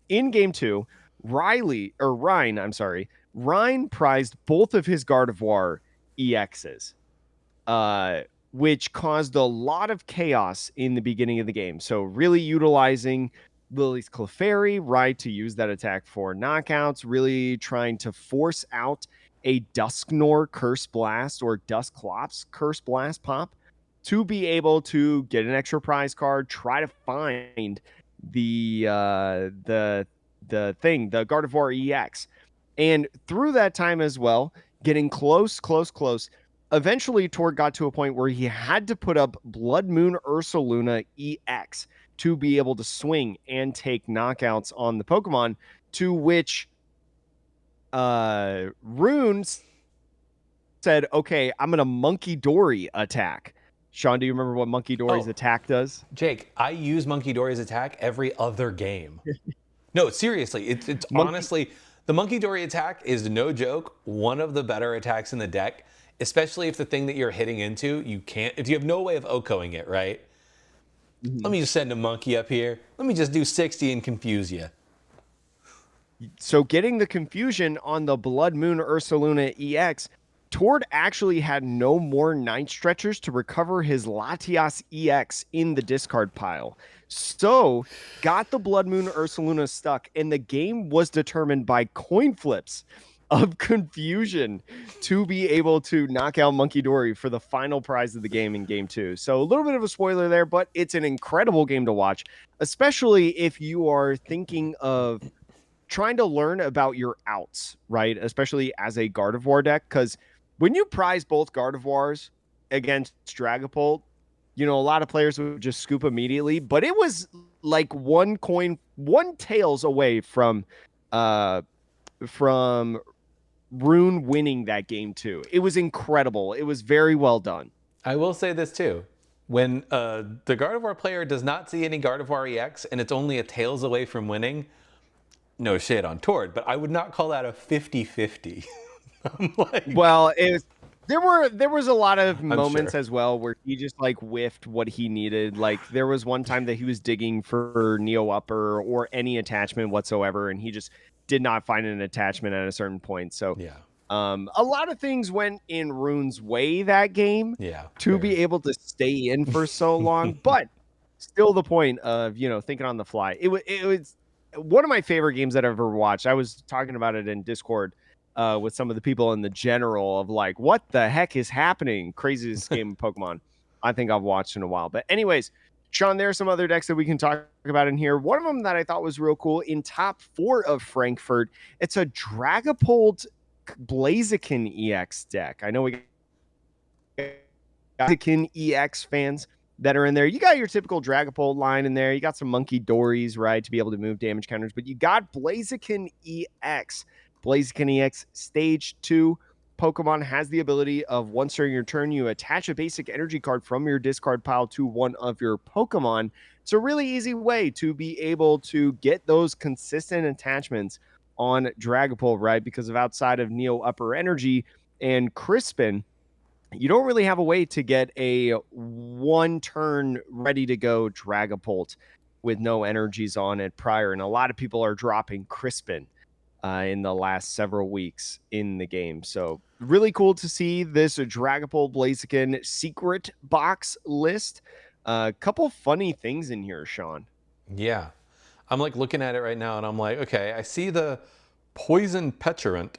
In game 2, Ryan prized both of his Gardevoir EXs, uh, which caused a lot of chaos in the beginning of the game. So really utilizing Lily's Clefairy, right, to use that attack for knockouts, really trying to force out a Dusknoir Curse Blast or Dusclops Curse Blast pop to be able to get an extra prize card, try to find the Gardevoir EX. And through that time as well, getting close. Eventually, Tord got to a point where he had to put up Blood Moon Ursaluna EX to be able to swing and take knockouts on the Pokemon, to which Rune said, okay, I'm going to Monkey Dory attack. Sean, do you remember what Monkey Dory's attack does? Jake, I use Monkey Dory's attack every other game. No, seriously, it's Monkey honestly, the Monkey Dory attack is no joke, one of the better attacks in the deck, especially if the thing that you're hitting into, if you have no way of OHKOing it, right? Let me just send a monkey up here. Let me just do 60 and confuse you. So getting the confusion on the Blood Moon Ursaluna EX, Tord actually had no more Night Stretchers to recover his Latias EX in the discard pile. So got the Blood Moon Ursaluna stuck, and the game was determined by coin flips of confusion to be able to knock out Monkey Dory for the final prize of the game in game two. So a little bit of a spoiler there, but it's an incredible game to watch, especially if you are thinking of trying to learn about your outs, right? Especially as a Gardevoir deck, because when you prize both Gardevoirs against Dragapult, a lot of players would just scoop immediately, but it was like one coin, one tails away from Rune winning that game too. It was incredible. It was very well done. I will say this too. When the Gardevoir player does not see any Gardevoir EX and it's only a tails away from winning, no shade on Tord, but I would not call that a 50-50. I'm like, Well, there was a lot of I'm moments sure. as well where he just like whiffed what he needed. Like there was one time that he was digging for Neo Upper or any attachment whatsoever, and he just did not find an attachment at a certain point. So Yeah. a lot of things went in Rune's way that game Yeah. to Fair. be able to stay in for so long, but still the point of, thinking on the fly. It was one of my favorite games that I've ever watched. I was talking about it in Discord with some of the people in the general of like, what the heck is happening? Craziest game of Pokemon I think I've watched in a while. But anyways, Sean, there are some other decks that we can talk about in here. One of them that I thought was real cool in top 4 of Frankfurt, it's a Dragapult Blaziken EX deck. I know we got Blaziken EX fans that are in there. You got your typical Dragapult line in there. You got some Monkey Dories, right, to be able to move damage counters, but you got Blaziken EX. Blaziken EX Stage 2 Pokemon has the ability of once during your turn, you attach a basic energy card from your discard pile to one of your Pokemon. It's a really easy way to be able to get those consistent attachments on Dragapult, right? Because of outside of Neo Upper Energy and Crispin, you don't really have a way to get a one turn ready to go Dragapult with no energies on it prior. And a lot of people are dropping Crispin in the last several weeks in the game. So really cool to see this Dragapult Blaziken secret box list. A couple funny things in here, Sean. Yeah. I'm like looking at it right now and I'm like, okay, I see the poison petulant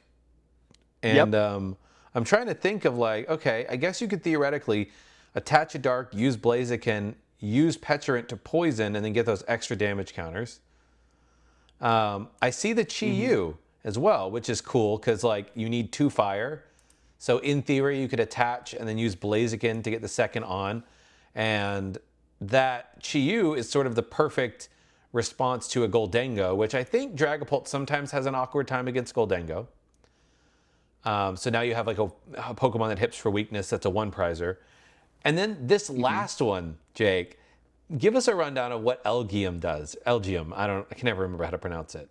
Yep. and I'm trying to think of like, okay, I guess you could theoretically attach a dark, use Blaziken, use petulant to poison and then get those extra damage counters. I see the Chi Mm-hmm. Yu as well, which is cool because like you need 2 fire. So in theory, you could attach and then use Blaziken to get the second on. And that Chi Yu is sort of the perfect response to a Goldengo, which I think Dragapult sometimes has an awkward time against Goldengo. So now you have like a Pokemon that hits for weakness that's a one prizer. And then this Mm-hmm. last one, Jake, give us a rundown of what Elgium does. Elgium, I can never remember how to pronounce it.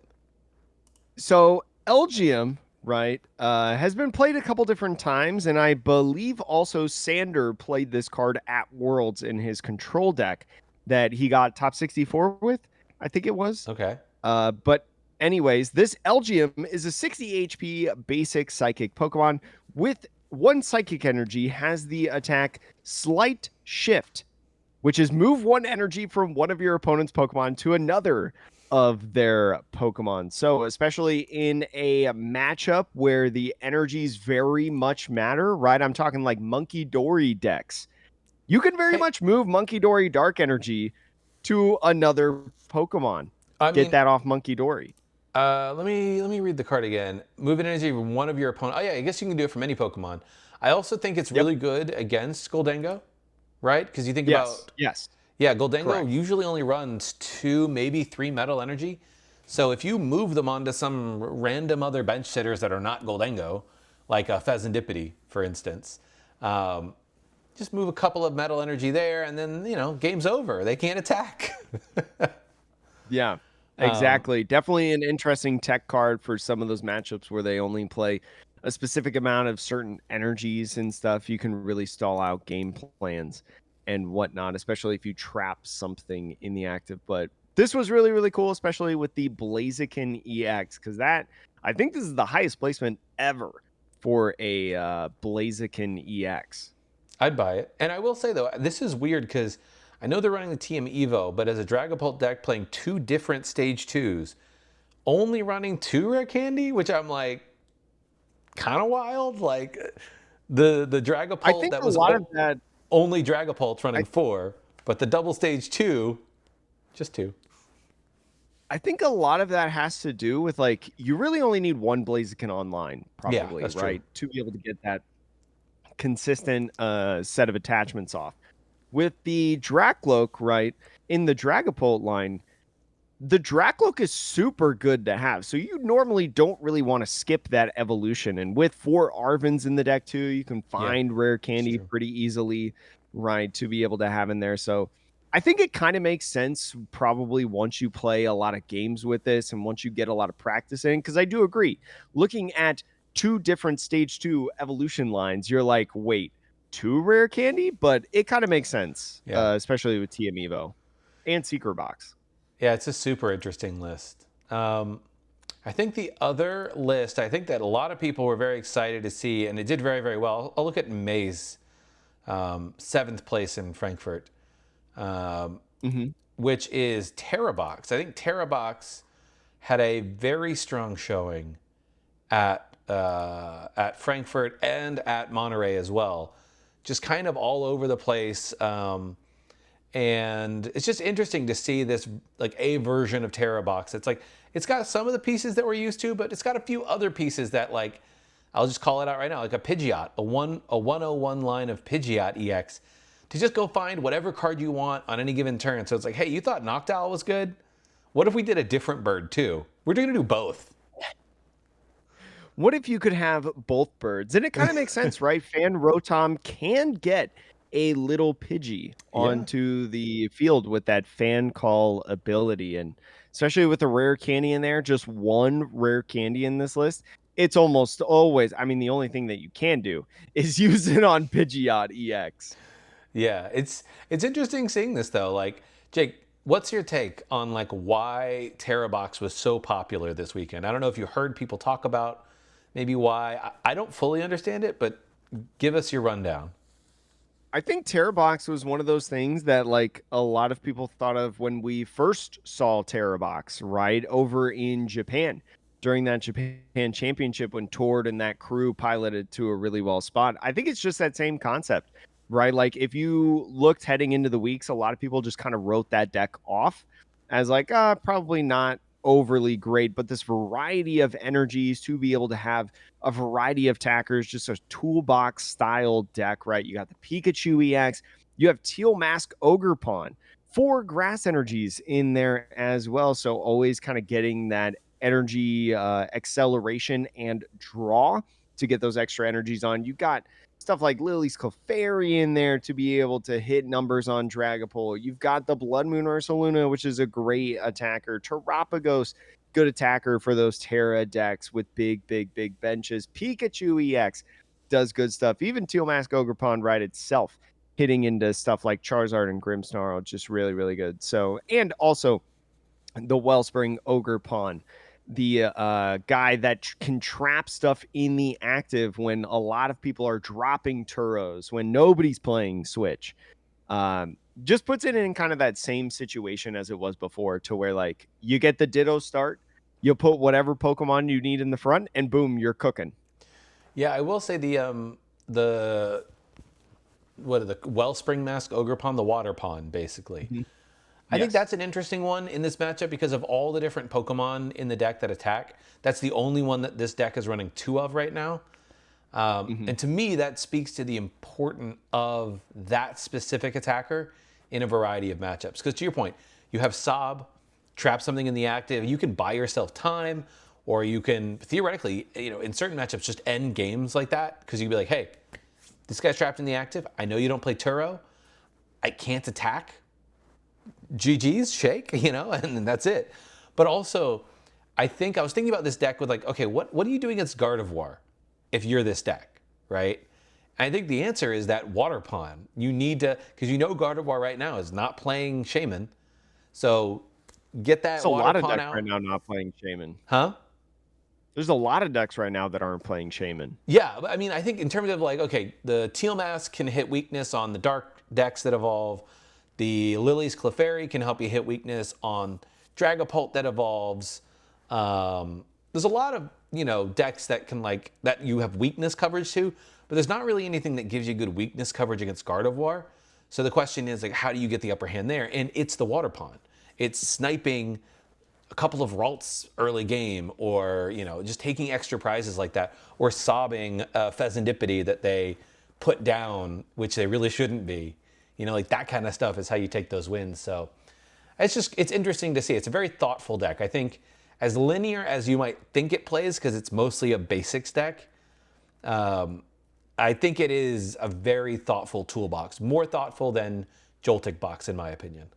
So Elgium, right, has been played a couple different times, and I believe also Sander played this card at Worlds in his control deck that he got top 64 with, I think it was. Okay. But anyways, this Elgium is a 60 HP basic psychic Pokemon with 1 psychic energy, has the attack Slight Shift, which is move 1 energy from one of your opponent's Pokemon to another of their Pokemon. So, especially in a matchup where the energies very much matter, right? I'm talking like Monkey Dory decks. You can very Hey, much move Monkey Dory Dark Energy to another Pokemon. I Get mean, that off Monkey Dory. let me read the card again. Move an energy from one of your opponent. Oh yeah, I guess you can do it from any Pokemon. I also think it's Yep. really good against Goldengo, right? Because you think Yes. about, Yes. yeah, Goldengo Correct. usually only runs 2, maybe 3 metal energy. So if you move them onto some random other bench sitters that are not Goldengo, like a Pheasantipity, for instance, um, just move a couple of metal energy there, and then game's over. They can't attack. Yeah. um, Exactly. Definitely an interesting tech card for some of those matchups where they only play a specific amount of certain energies and stuff. You can really stall out game plans and whatnot, especially if you trap something in the active. But this was really, really cool, especially with the Blaziken EX, because I think this is the highest placement ever for a Blaziken EX. I'd buy it. And I will say though, this is weird because I know they're running the TM Evo, but as a Dragapult deck playing 2 different stage 2s, only running 2 rare candy, which I'm like, kind of wild. Like the I Dragapult think that a was lot of that only Dragapults I running 4, but the double stage 2, just 2. I think a lot of that has to do with, like, you really only need one Blaziken online Yeah, probably, that's true. right, to be able to get that consistent, set of attachments off. With the Drakloak, right, in the Dragapult line, the Drakloak is super good to have. So you normally don't really want to skip that evolution. And with 4 Arvins in the deck too, you can Yeah, find rare that's candy true. pretty easily, right, to be able to have in there. So I think it kind of makes sense probably once you play a lot of games with this and once you get a lot of practice in. Because I do agree, looking at 2 different stage 2 evolution lines, you're like, wait, 2 rare candy? But it kind of makes sense, Yeah. especially with TM Evo and Secret Box. Yeah, it's a super interesting list. I think the other list, I think that a lot of people were very excited to see, and it did very, very well. I'll look at May's 7th place in Frankfurt, um, Mhm. which is Terabox. I think Terabox had a very strong showing at Frankfurt and at Monterey as well. Just kind of all over the place. And it's just interesting to see this like a version of Terra Box. It's like it's got some of the pieces that we're used to, but it's got a few other pieces that like I'll just call it out right now, like a Pidgeot, a 101 line of Pidgeot EX to just go find whatever card you want on any given turn. So it's like, hey, you thought Noctowl was good? What if we did a different bird too? We're going to do both. What if you could have both birds? And it kind of makes sense, right? Fan Rotom can get a little Pidgey Yeah. onto the field with that fan call ability. And especially with a rare candy in there, just one rare candy in this list, it's almost always, I mean, the only thing that you can do is use it on Pidgeot EX. Yeah, it's interesting seeing this though. Like, Jake, what's your take on like why Terabox was so popular this weekend? I don't know if you heard people talk about maybe why. I don't fully understand it, but give us your rundown. I think Terror Box was one of those things that like a lot of people thought of when we first saw Terror Box, right? Over in Japan during that Japan championship when Tord and that crew piloted to a really well spot. I think it's just that same concept, right? Like if you looked heading into the weeks, a lot of people just kind of wrote that deck off as like, probably not overly great, but this variety of energies to be able to have a variety of attackers, just a toolbox style deck, right? You got the Pikachu EX, you have Teal Mask Ogre Pawn, 4 grass energies in there as well. So always kind of getting that energy acceleration and draw to get those extra energies on. You got stuff like Lily's Clefairy in there to be able to hit numbers on Dragapult. You've got the Blood Moon Ursaluna, which is a great attacker. Terapagos, good attacker for those Terra decks with big benches. Pikachu EX does good stuff. Even Teal Mask Ogre Pond right itself hitting into stuff like Charizard and Grimmsnarl, just really good. So, and also the Wellspring Ogre Pawn, the guy that can trap stuff in the active when a lot of people are dropping Turos, when nobody's playing Switch. Just puts it in kind of that same situation as it was before, to where like you get the Ditto start, you put whatever Pokemon you need in the front, and boom, you're cooking. Yeah, I will say the what are the Wellspring Mask Ogre Pond, the Water Pond, basically. Mhm. I think Yes. that's an interesting one in this matchup because of all the different Pokemon in the deck that attack. That's the only one that this deck is running 2 of right now. Hmm. And to me, that speaks to the importance of that specific attacker in a variety of matchups. Because to your point, you have Sob, trap something in the active, you can buy yourself time, or you can theoretically, in certain matchups, just end games like that. Because you can be like, hey, this guy's trapped in the active. I know you don't play Turo. I can't attack. GG's, shake, and then that's it. But also, I think I was thinking about this deck with like, okay, what do you do against Gardevoir if you're this deck, right? And I think the answer is that Water Pond. You need to, because Gardevoir right now is not playing Shaman. So get There's that a Water lot of Pond decks right out. now not playing Shaman. Huh? There's a lot of decks right now that aren't playing Shaman. Yeah, I mean, I think in terms of like, okay, the Teal Mask can hit weakness on the dark decks that evolve. The Lily's Clefairy can help you hit weakness on Dragapult that evolves. There's a lot of decks that can that you have weakness coverage to, but there's not really anything that gives you good weakness coverage against Gardevoir. So the question is, like, how do you get the upper hand there? And it's the water pond. It's sniping a couple of Ralts early game, or just taking extra prizes like that, or sobbing Pheasantipity that they put down, which they really shouldn't be. Like that kind of stuff is how you take those wins. So it's interesting to see. It's a very thoughtful deck. I think as linear as you might think it plays, because it's mostly a basics deck. I think it is a very thoughtful toolbox, more thoughtful than Joltik box, in my opinion.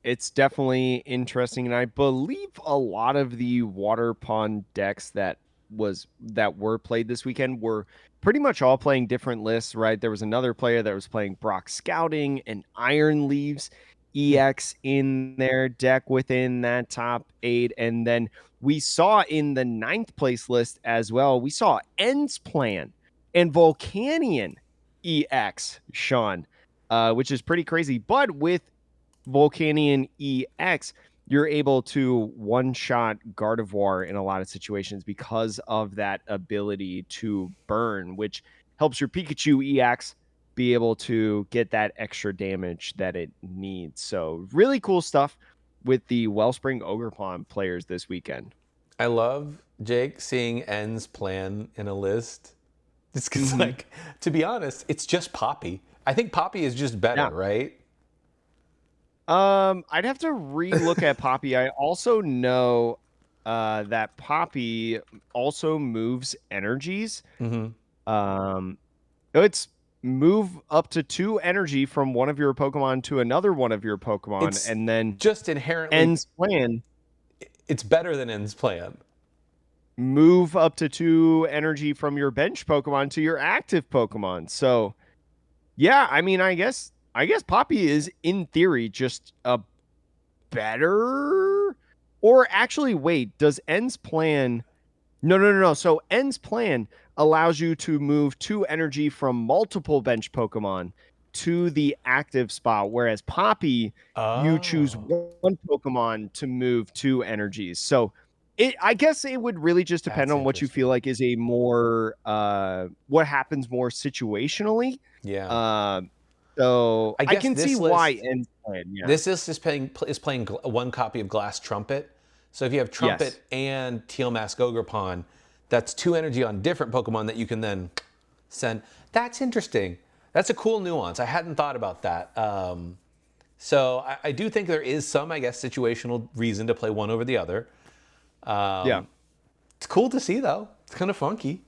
It's definitely interesting, and I believe a lot of the water pond decks that were played this weekend were pretty much all playing different lists, right? There was another player that was playing Brock Scouting and Iron Leaves EX in their deck within that top 8, and then we saw in the 9th place list as well, we saw Ends Plan and Volcanion EX, Sean, which is pretty crazy. But with Volcanion EX, you're able to one-shot Gardevoir in a lot of situations because of that ability to burn, which helps your Pikachu EX be able to get that extra damage that it needs. So really cool stuff with the Wellspring Ogre Pond players this weekend. I love, Jake, seeing Ends Plan in a list. It's because, Mm-hmm. to be honest, it's just Poppy. I think Poppy is just better, Yeah. right? I'd have to re-look at Poppy. I also know that Poppy also moves energies. Mm-hmm. Um, it's move up to 2 energy from one of your Pokemon to another one of your Pokemon, It's and then just inherently, Ends Plan, it's better than Ends Plan. move up to 2 energy from your bench Pokemon to your active Pokemon. So yeah, I mean, I guess Poppy is in theory just a better, or actually wait, does Ends Plan no. So End's Plan allows you to move 2 energy from multiple bench Pokemon to the active spot, whereas Poppy, you choose Oh, one Pokemon to move 2 energies. So I guess it would really just depend that's on what you feel interesting. like is a more what happens more situationally. Yeah. Um, so I I guess can see this why list End's Plan, yeah. This is playing one copy of Glass Trumpet. So if you have Yes. Trumpet and Teal Mask Ogre Pawn, that's 2 energy on different Pokemon that you can then send. That's interesting. That's a cool nuance. I hadn't thought about that. So I do think there is some, I guess, situational reason to play one over the other. Yeah. It's cool to see, though. It's kind of funky.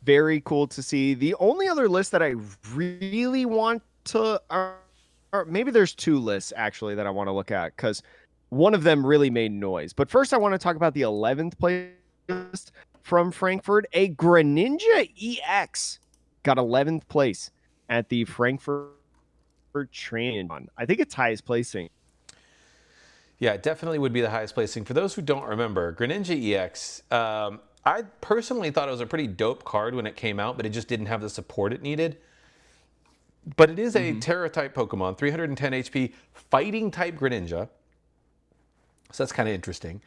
Very cool to see. The only other list that I really want to, or maybe there's 2 lists actually that I want to look at because one of them really made noise. But first, I want to talk about the 11th place list from Frankfurt. A Greninja EX got 11th place at the Frankfurt Train. I think it's highest placing. Yeah, it definitely would be the highest placing. For those who don't remember, Greninja EX, I personally thought it was a pretty dope card when it came out, but it just didn't have the support it needed. But it is a Mm-hmm. Terra type Pokemon, 310 HP, fighting type Greninja. So that's kind of interesting.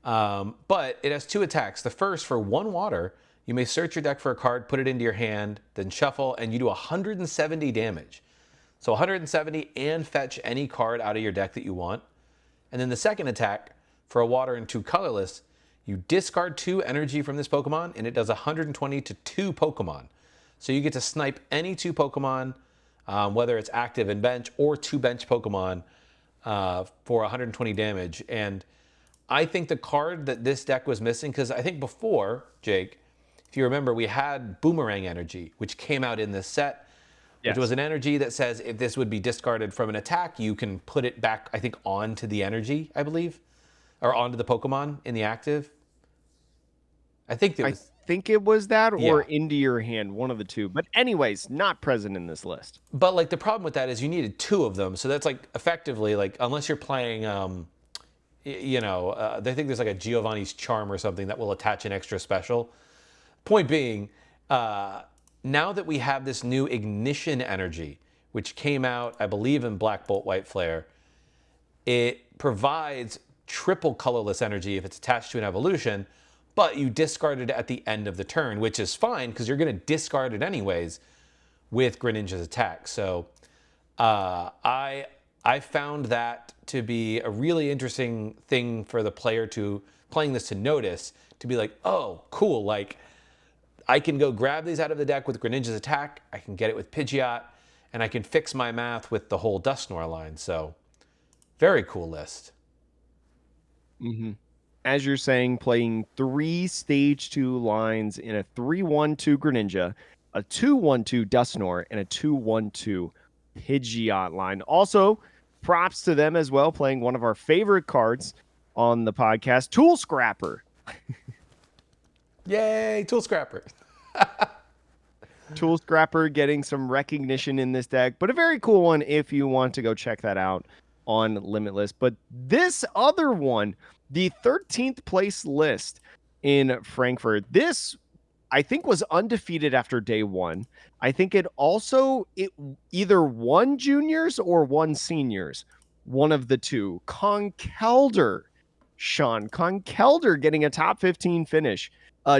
But it has 2 attacks. The first, for 1 water, you may search your deck for a card, put it into your hand, then shuffle, and you do 170 damage. So 170 and fetch any card out of your deck that you want. And then the second attack, for a water and 2 colorless, you discard 2 energy from this Pokemon, and it does 120 to 2 Pokemon. So you get to snipe any 2 Pokemon, whether it's active and bench or 2 bench Pokemon, for 120 damage. And I think the card that this deck was missing, because I think before, Jake, if you remember, we had Boomerang Energy, which came out in this set, which was Yes. an energy that says if this would be discarded from an attack, you can put it back, I think, onto the energy, I believe, or onto the Pokemon in the active. I think it I was, think it was that or yeah. into your hand, one of the 2. But anyways, not present in this list. But like the problem with that is you needed 2 of them. So that's like effectively like unless you're playing, they think there's like a Giovanni's Charm or something that will attach an extra special. Point being, now that we have this new Ignition Energy, which came out, I believe, in Black Bolt White Flare, it provides triple colorless energy if it's attached to an evolution, but you discard it at the end of the turn, which is fine because you're going to discard it anyways with Greninja's attack. So I found that to be a really interesting thing for the player to playing this to notice, to be like, oh, cool, like I can go grab these out of the deck with Greninja's attack, I can get it with Pidgeot, and I can fix my math with the whole Dusknoir line. So very cool list. Hmm. As you're saying, playing 3 stage 2 lines in a 3-1-2 Greninja, a 2-1-2 Dusknoir, and a 2-1-2 Pidgeot line. Also, props to them as well, playing one of our favorite cards on the podcast, Tool Scrapper. Yay, Tool Scrapper. Tool Scrapper getting some recognition in this deck, but a very cool one if you want to go check that out on Limitless. But this other one, the 13th place list in Frankfurt, this I think was undefeated after day one. I think it either won juniors or won seniors, one of the two. Conkelder, Sean Conkelder getting a top 15 finish.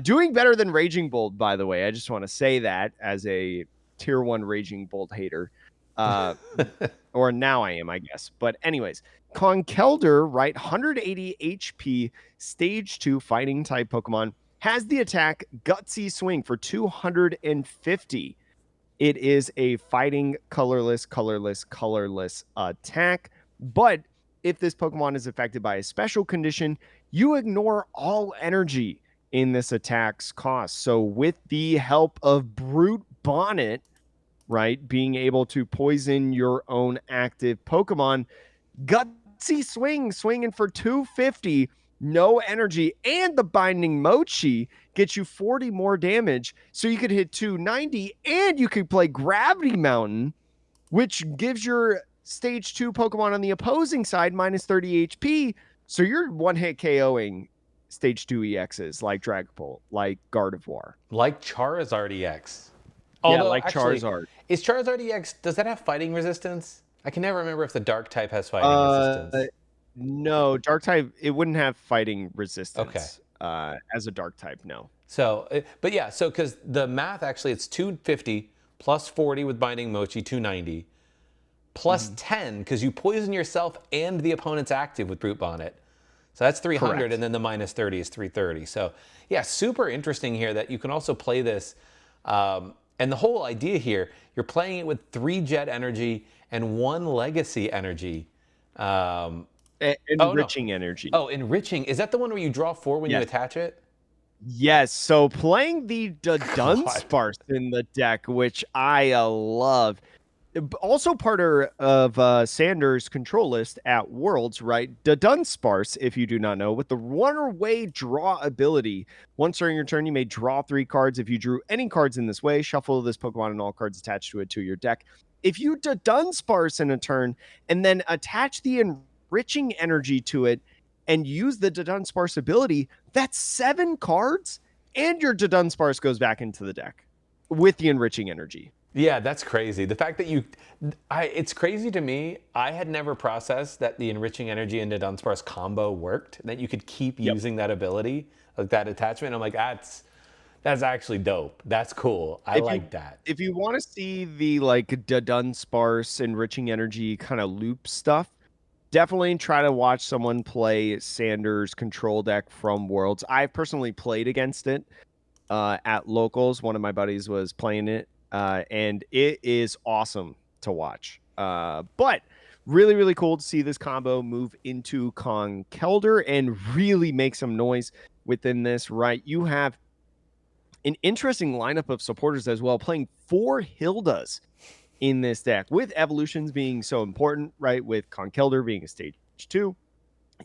Doing better than Raging Bolt, by the way. I just want to say that as a tier 1 Raging Bolt hater. Or now I am, I guess. But anyways, Conkelder, right, 180 HP, stage 2 fighting type Pokemon, has the attack Gutsy Swing for 250. It is a fighting colorless attack. But if this Pokemon is affected by a special condition, you ignore all energy in this attack's cost. So with the help of Brute Bonnet, right, being able to poison your own active Pokemon, Gutsy Swing, swinging for 250, no energy, and the Binding Mochi gets you 40 more damage. So you could hit 290, and you could play Gravity Mountain, which gives your stage 2 Pokemon on the opposing side minus 30 HP. So you're one-hit KOing stage 2 EXs like Dragapult, like Gardevoir. Like Charizard EX. Yeah, Although, like actually, Charizard. is Charizard EX, does that have fighting resistance? I can never remember if the dark type has fighting Uh, resistance. no, dark type, it wouldn't have fighting Okay. resistance as a dark type, no. So, but yeah, so because the math actually, it's 250 plus 40 with Binding Mochi, 290, plus 10 because you poison yourself and the opponent's active with Brute Bonnet. So that's 300, Correct. and then the minus 30 is 330. So yeah, super interesting here that you can also play this. And the whole idea here, you're playing it with 3 Jet energy and 1 Legacy energy. Oh no. Enriching energy. Oh, enriching. Is that the one where you draw 4 when you Yes. attach it? Yes, so playing the God. Dunsparce in the deck, which I love. Also part of Sanders' control list at Worlds, right? The Dunsparce, if you do not know, with the runaway draw ability. Once during your turn, you may draw 3 cards. If you drew any cards in this way, shuffle this Pokemon and all cards attached to it to your deck. If you Dunsparce in a turn and then attach the enriching energy to it and use the Dunsparce ability, that's 7 cards, and your Dunsparce goes back into the deck with the enriching energy. Yeah, that's crazy. The fact that it's crazy to me. I had never processed that the enriching energy into Dunsparce combo worked, that you could keep Yep. using that ability, like that attachment. I'm like, that's actually dope. That's cool. I If you like that. if you want to see the like Dunsparce enriching energy kind of loop stuff, definitely try to watch someone play Sanders control deck from Worlds. I've personally played against it at locals. One of my buddies was playing it, and it is awesome to watch. But really, really cool to see this combo move into Conkelder and really make some noise within this, right? You have an interesting lineup of supporters as well, playing 4 Hildas in this deck, with evolutions being so important, right? With Conkelder being a stage 2.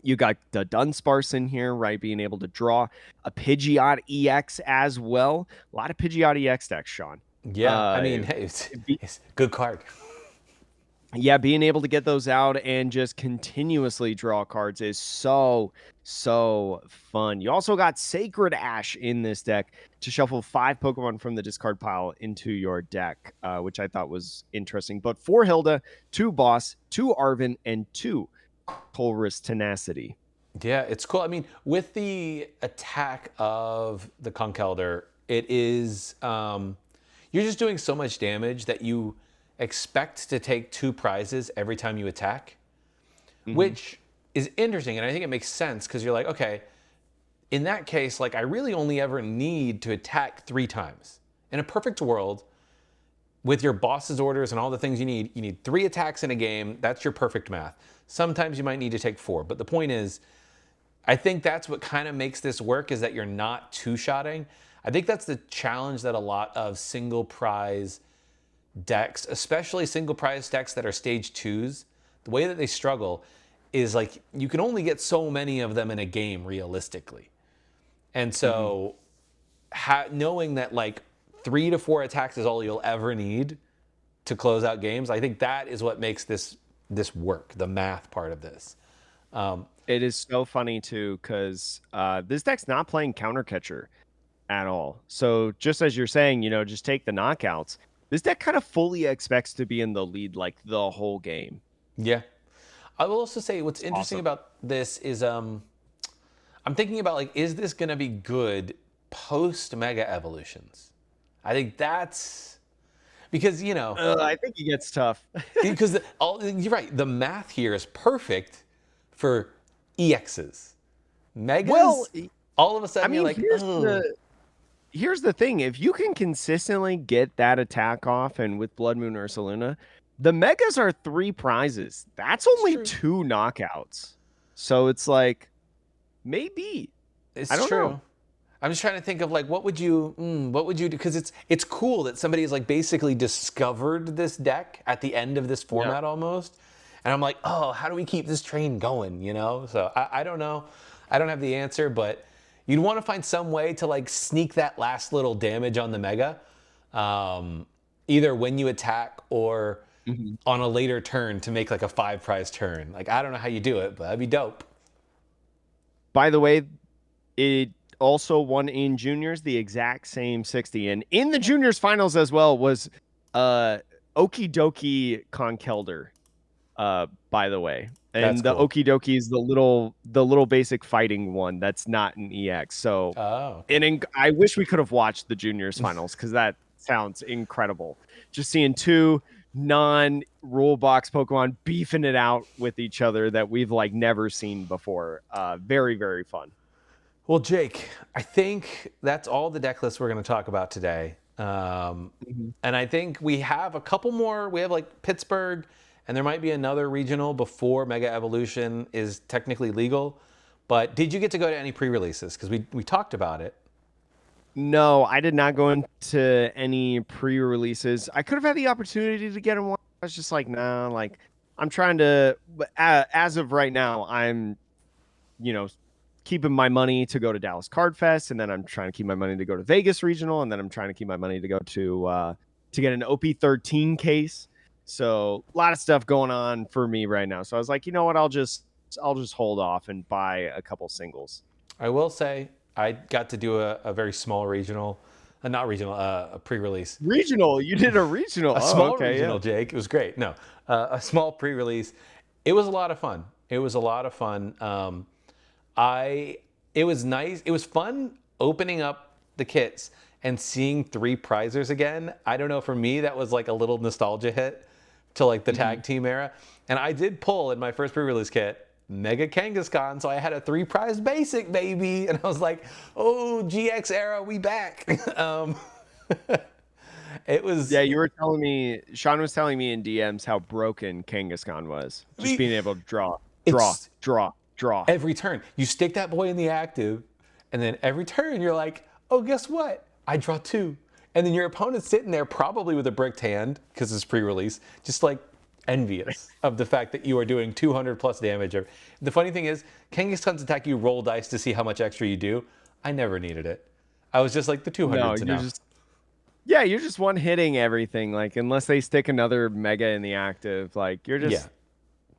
You got the Dunsparce in here, right? Being able to draw a Pidgeot EX as well. A lot of Pidgeot EX decks, Sean. Yeah, I mean, hey, it's a good card. Yeah, being able to get those out and just continuously draw cards is so fun. You also got Sacred Ash in this deck to shuffle 5 Pokemon from the discard pile into your deck, which I thought was interesting. But 4 Hilda, 2 Boss, 2 Arven, and 2 Colress Tenacity. Yeah, it's cool. I mean, with the attack of the Conkelder, it is you're just doing so much damage that you expect to take two prizes every time you attack, Hmm. which is interesting, and I think it makes sense because you're like, okay, in that case, like I really only ever need to attack three times. In a perfect world, with your boss's orders and all the things you need three attacks in a game. That's your perfect math. Sometimes you might need to take four, but the point is, I think that's what kind of makes this work is that you're not two-shotting. I think that's the challenge that a lot of single prize decks, especially single prize decks that are stage twos, the way that they struggle is like you can only get so many of them in a game realistically. And Hmm. so knowing that like 3 to 4 attacks is all you'll ever need to close out games, I think that is what makes this work, the math part of this. Um, It is so funny too, because this deck's not playing counter catcher at all. So just as you're saying, just take the knockouts. This deck kind of fully expects to be in the lead like the whole game. yeah. I will also say what's It's interesting awesome. about this is I'm thinking about like, is this gonna be good post mega evolutions? I think that's because I think it gets tough. because you're right. The math here is perfect for EXs. Well, Megas, all of a I sudden you're mean, like, oh, here's the thing. If you can consistently get that attack off, and with Blood Moon Ursaluna, the megas are 3 prizes. That's it's only true. 2 knockouts. So it's like maybe. I It's don't know. true. I'm just trying to think of like what would you do because it's cool that somebody has like basically discovered this deck at the end of this Yeah. format almost, and I'm like, oh, how do we keep this train going? So I don't know, I don't have the answer, but you'd want to find some way to like sneak that last little damage on the mega, um, either when you attack or Mhm. on a later turn to make like a 5 prize turn. Like I don't know how you do it, but that'd be dope. By the way, it also won in juniors the exact same 60. And in the juniors finals as well was uh Okie Dokie Conkelder, by the way. That's And the cool. Okie Dokie is the little basic fighting one that's not an EX. So Oh, and okay. I wish we could have watched the juniors finals because that sounds incredible. Just seeing two non-rule box Pokemon beefing it out with each other that we've like never seen before. Very, very fun. Well, Jake, I think that's all the deck lists we're going to talk about today. Mhm. And I think we have a couple more. We have like Pittsburgh, and there might be another regional before Mega Evolution is technically legal. But did you get to go to any pre-releases? Because we talked about it. No, I did not go into any pre-releases. I could have had the opportunity to get in one. I was just like, nah, like I'm trying to, but as of right now, I'm, you know, keeping my money to go to Dallas Card Fest, and then I'm trying to keep my money to go to Vegas Regional, and then I'm trying to keep my money to go to get an OP13 case. So a lot of stuff going on for me right now. So I was like, you know what, I'll just hold off and buy a couple singles. I will say I got to do a very small regional, not regional, a pre-release. Regional, you did a regional. A Oh, small okay, yeah. regional, Jake. It was great. No, a small pre-release. It was a lot of fun. It was a lot of fun. I it was nice. It was fun opening up the kits and seeing 3 prizers again. I don't know. For me, that was like a little nostalgia hit to like the Mhm. tag team era. And I did pull in my first pre-release kit Mega Kangaskhan, so I had a 3 prize basic baby, and I was like, "Oh, GX era, we back." It was. Yeah, you were telling me, Sean was telling me in DMs how broken Kangaskhan was. I Just mean, being able to draw, draw, it's draw, draw. every turn. You stick that boy in the active, and then every turn you're like, oh, guess what? I draw two. And then your opponent's sitting there probably with a bricked hand because it's pre-release, just like envious of the fact that you are doing 200 plus damage. The funny thing is, Kangaskhan's attack, you roll dice to see how much extra you do. I never needed it. I was just like, the No, 200's you're enough. just yeah, you're just one hitting everything. Like unless they stick another mega in the active, like you're Yeah. just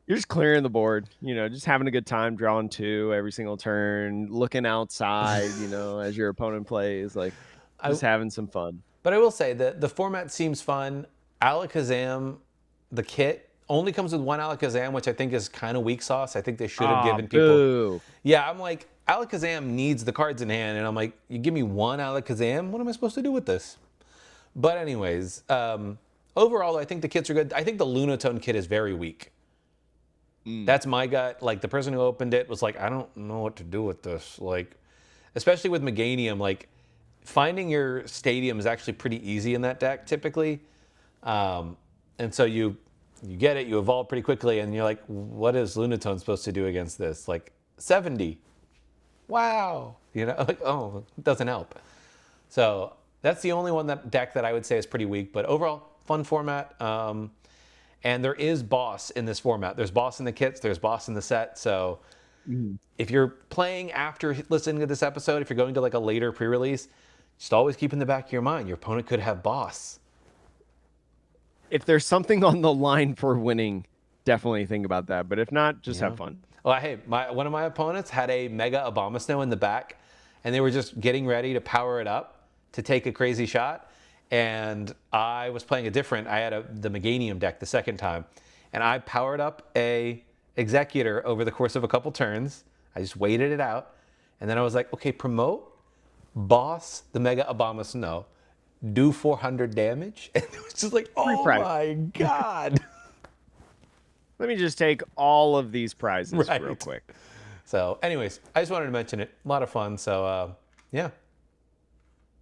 you're just clearing the board. Just having a good time, drawing two every single turn, looking outside. As your opponent plays, like I, just having some fun. But I will say that the format seems fun. Alakazam, the kit only comes with one Alakazam, which I think is kind of weak sauce. I think they should have Ah, given people. boo. Yeah, I'm like, Alakazam needs the cards in hand, and I'm like, you give me one Alakazam? What am I supposed to do with this? But anyways, overall, I think the kits are good. I think the Lunatone kit is very weak. Mm. That's my gut. Like the person who opened it was like, I don't know what to do with this. Like, especially with Meganium, like finding your stadium is actually pretty easy in that deck typically. And so you get it, you evolve pretty quickly, and you're like, what is Lunatone supposed to do against this? Like 70. Wow. You know, like, oh, it doesn't help. So that's the only one that deck that I would say is pretty weak. But overall, fun format. And there is boss in this format. There's boss in the kits, there's boss in the set. So Mm. if you're playing after listening to this episode, if you're going to like a later pre-release, just always keep in the back of your mind, your opponent could have boss. If there's something on the line for winning, definitely think about that. But if not, just have Yeah. fun. Well, hey, one of my opponents had a Mega Abomasnow in the back, and they were just getting ready to power it up to take a crazy shot. And I was playing I had the Meganium deck the second time, and I powered up a Executor over the course of a couple turns. I just waited it out, and then I was like, okay, promote, boss the Mega Abomasnow, do 400 damage, and it was just like, Free oh prize. my god. Let me just take all of these prizes real Right. quick. So, anyways, I just wanted to mention it. A lot of fun. So, yeah.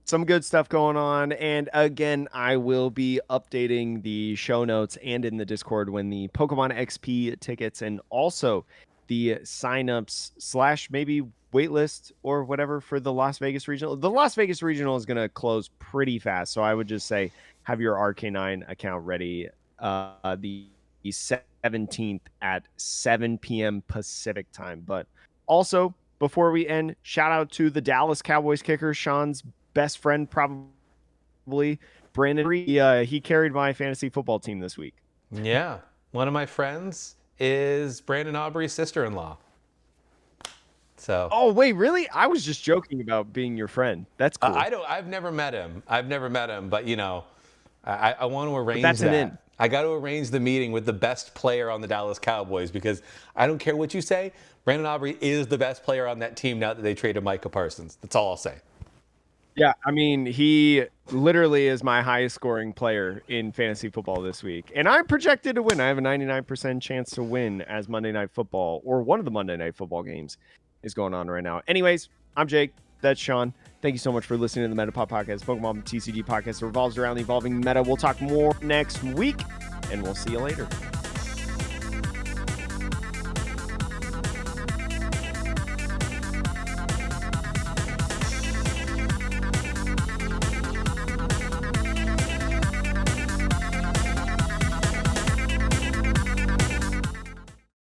Some good stuff going on. And again, I will be updating the show notes and in the Discord when the Pokemon XP tickets and also the signups slash maybe waitlist or whatever for the Las Vegas Regional. The Las Vegas Regional is going to close pretty fast. So I would just say have your RK9 account ready the 17th at 7 p.m. Pacific time. But also, before we end, shout out to the Dallas Cowboys kicker, Sean's best friend, probably Brandon. He carried my fantasy football team this week. Yeah. One of my friends is Brandon Aubrey's sister-in-law. So, Oh wait, really? I was just joking about being your friend. That's cool. I've never met him. But you know, I want to arrange that's an that. in. I got to arrange the meeting with the best player on the Dallas Cowboys because I don't care what you say. Brandon Aubrey is the best player on that team now that they traded Micah Parsons. That's all I'll say. Yeah, I mean, he literally is my highest scoring player in fantasy football this week. And I'm projected to win. I have a 99% chance to win as Monday Night Football, or one of the Monday Night Football games is going on right now. Anyways, I'm Jake. That's Sean. Thank you so much for listening to the Metapod Podcast, Pokemon TCG podcast that revolves around the evolving meta. We'll talk more next week, and we'll see you later.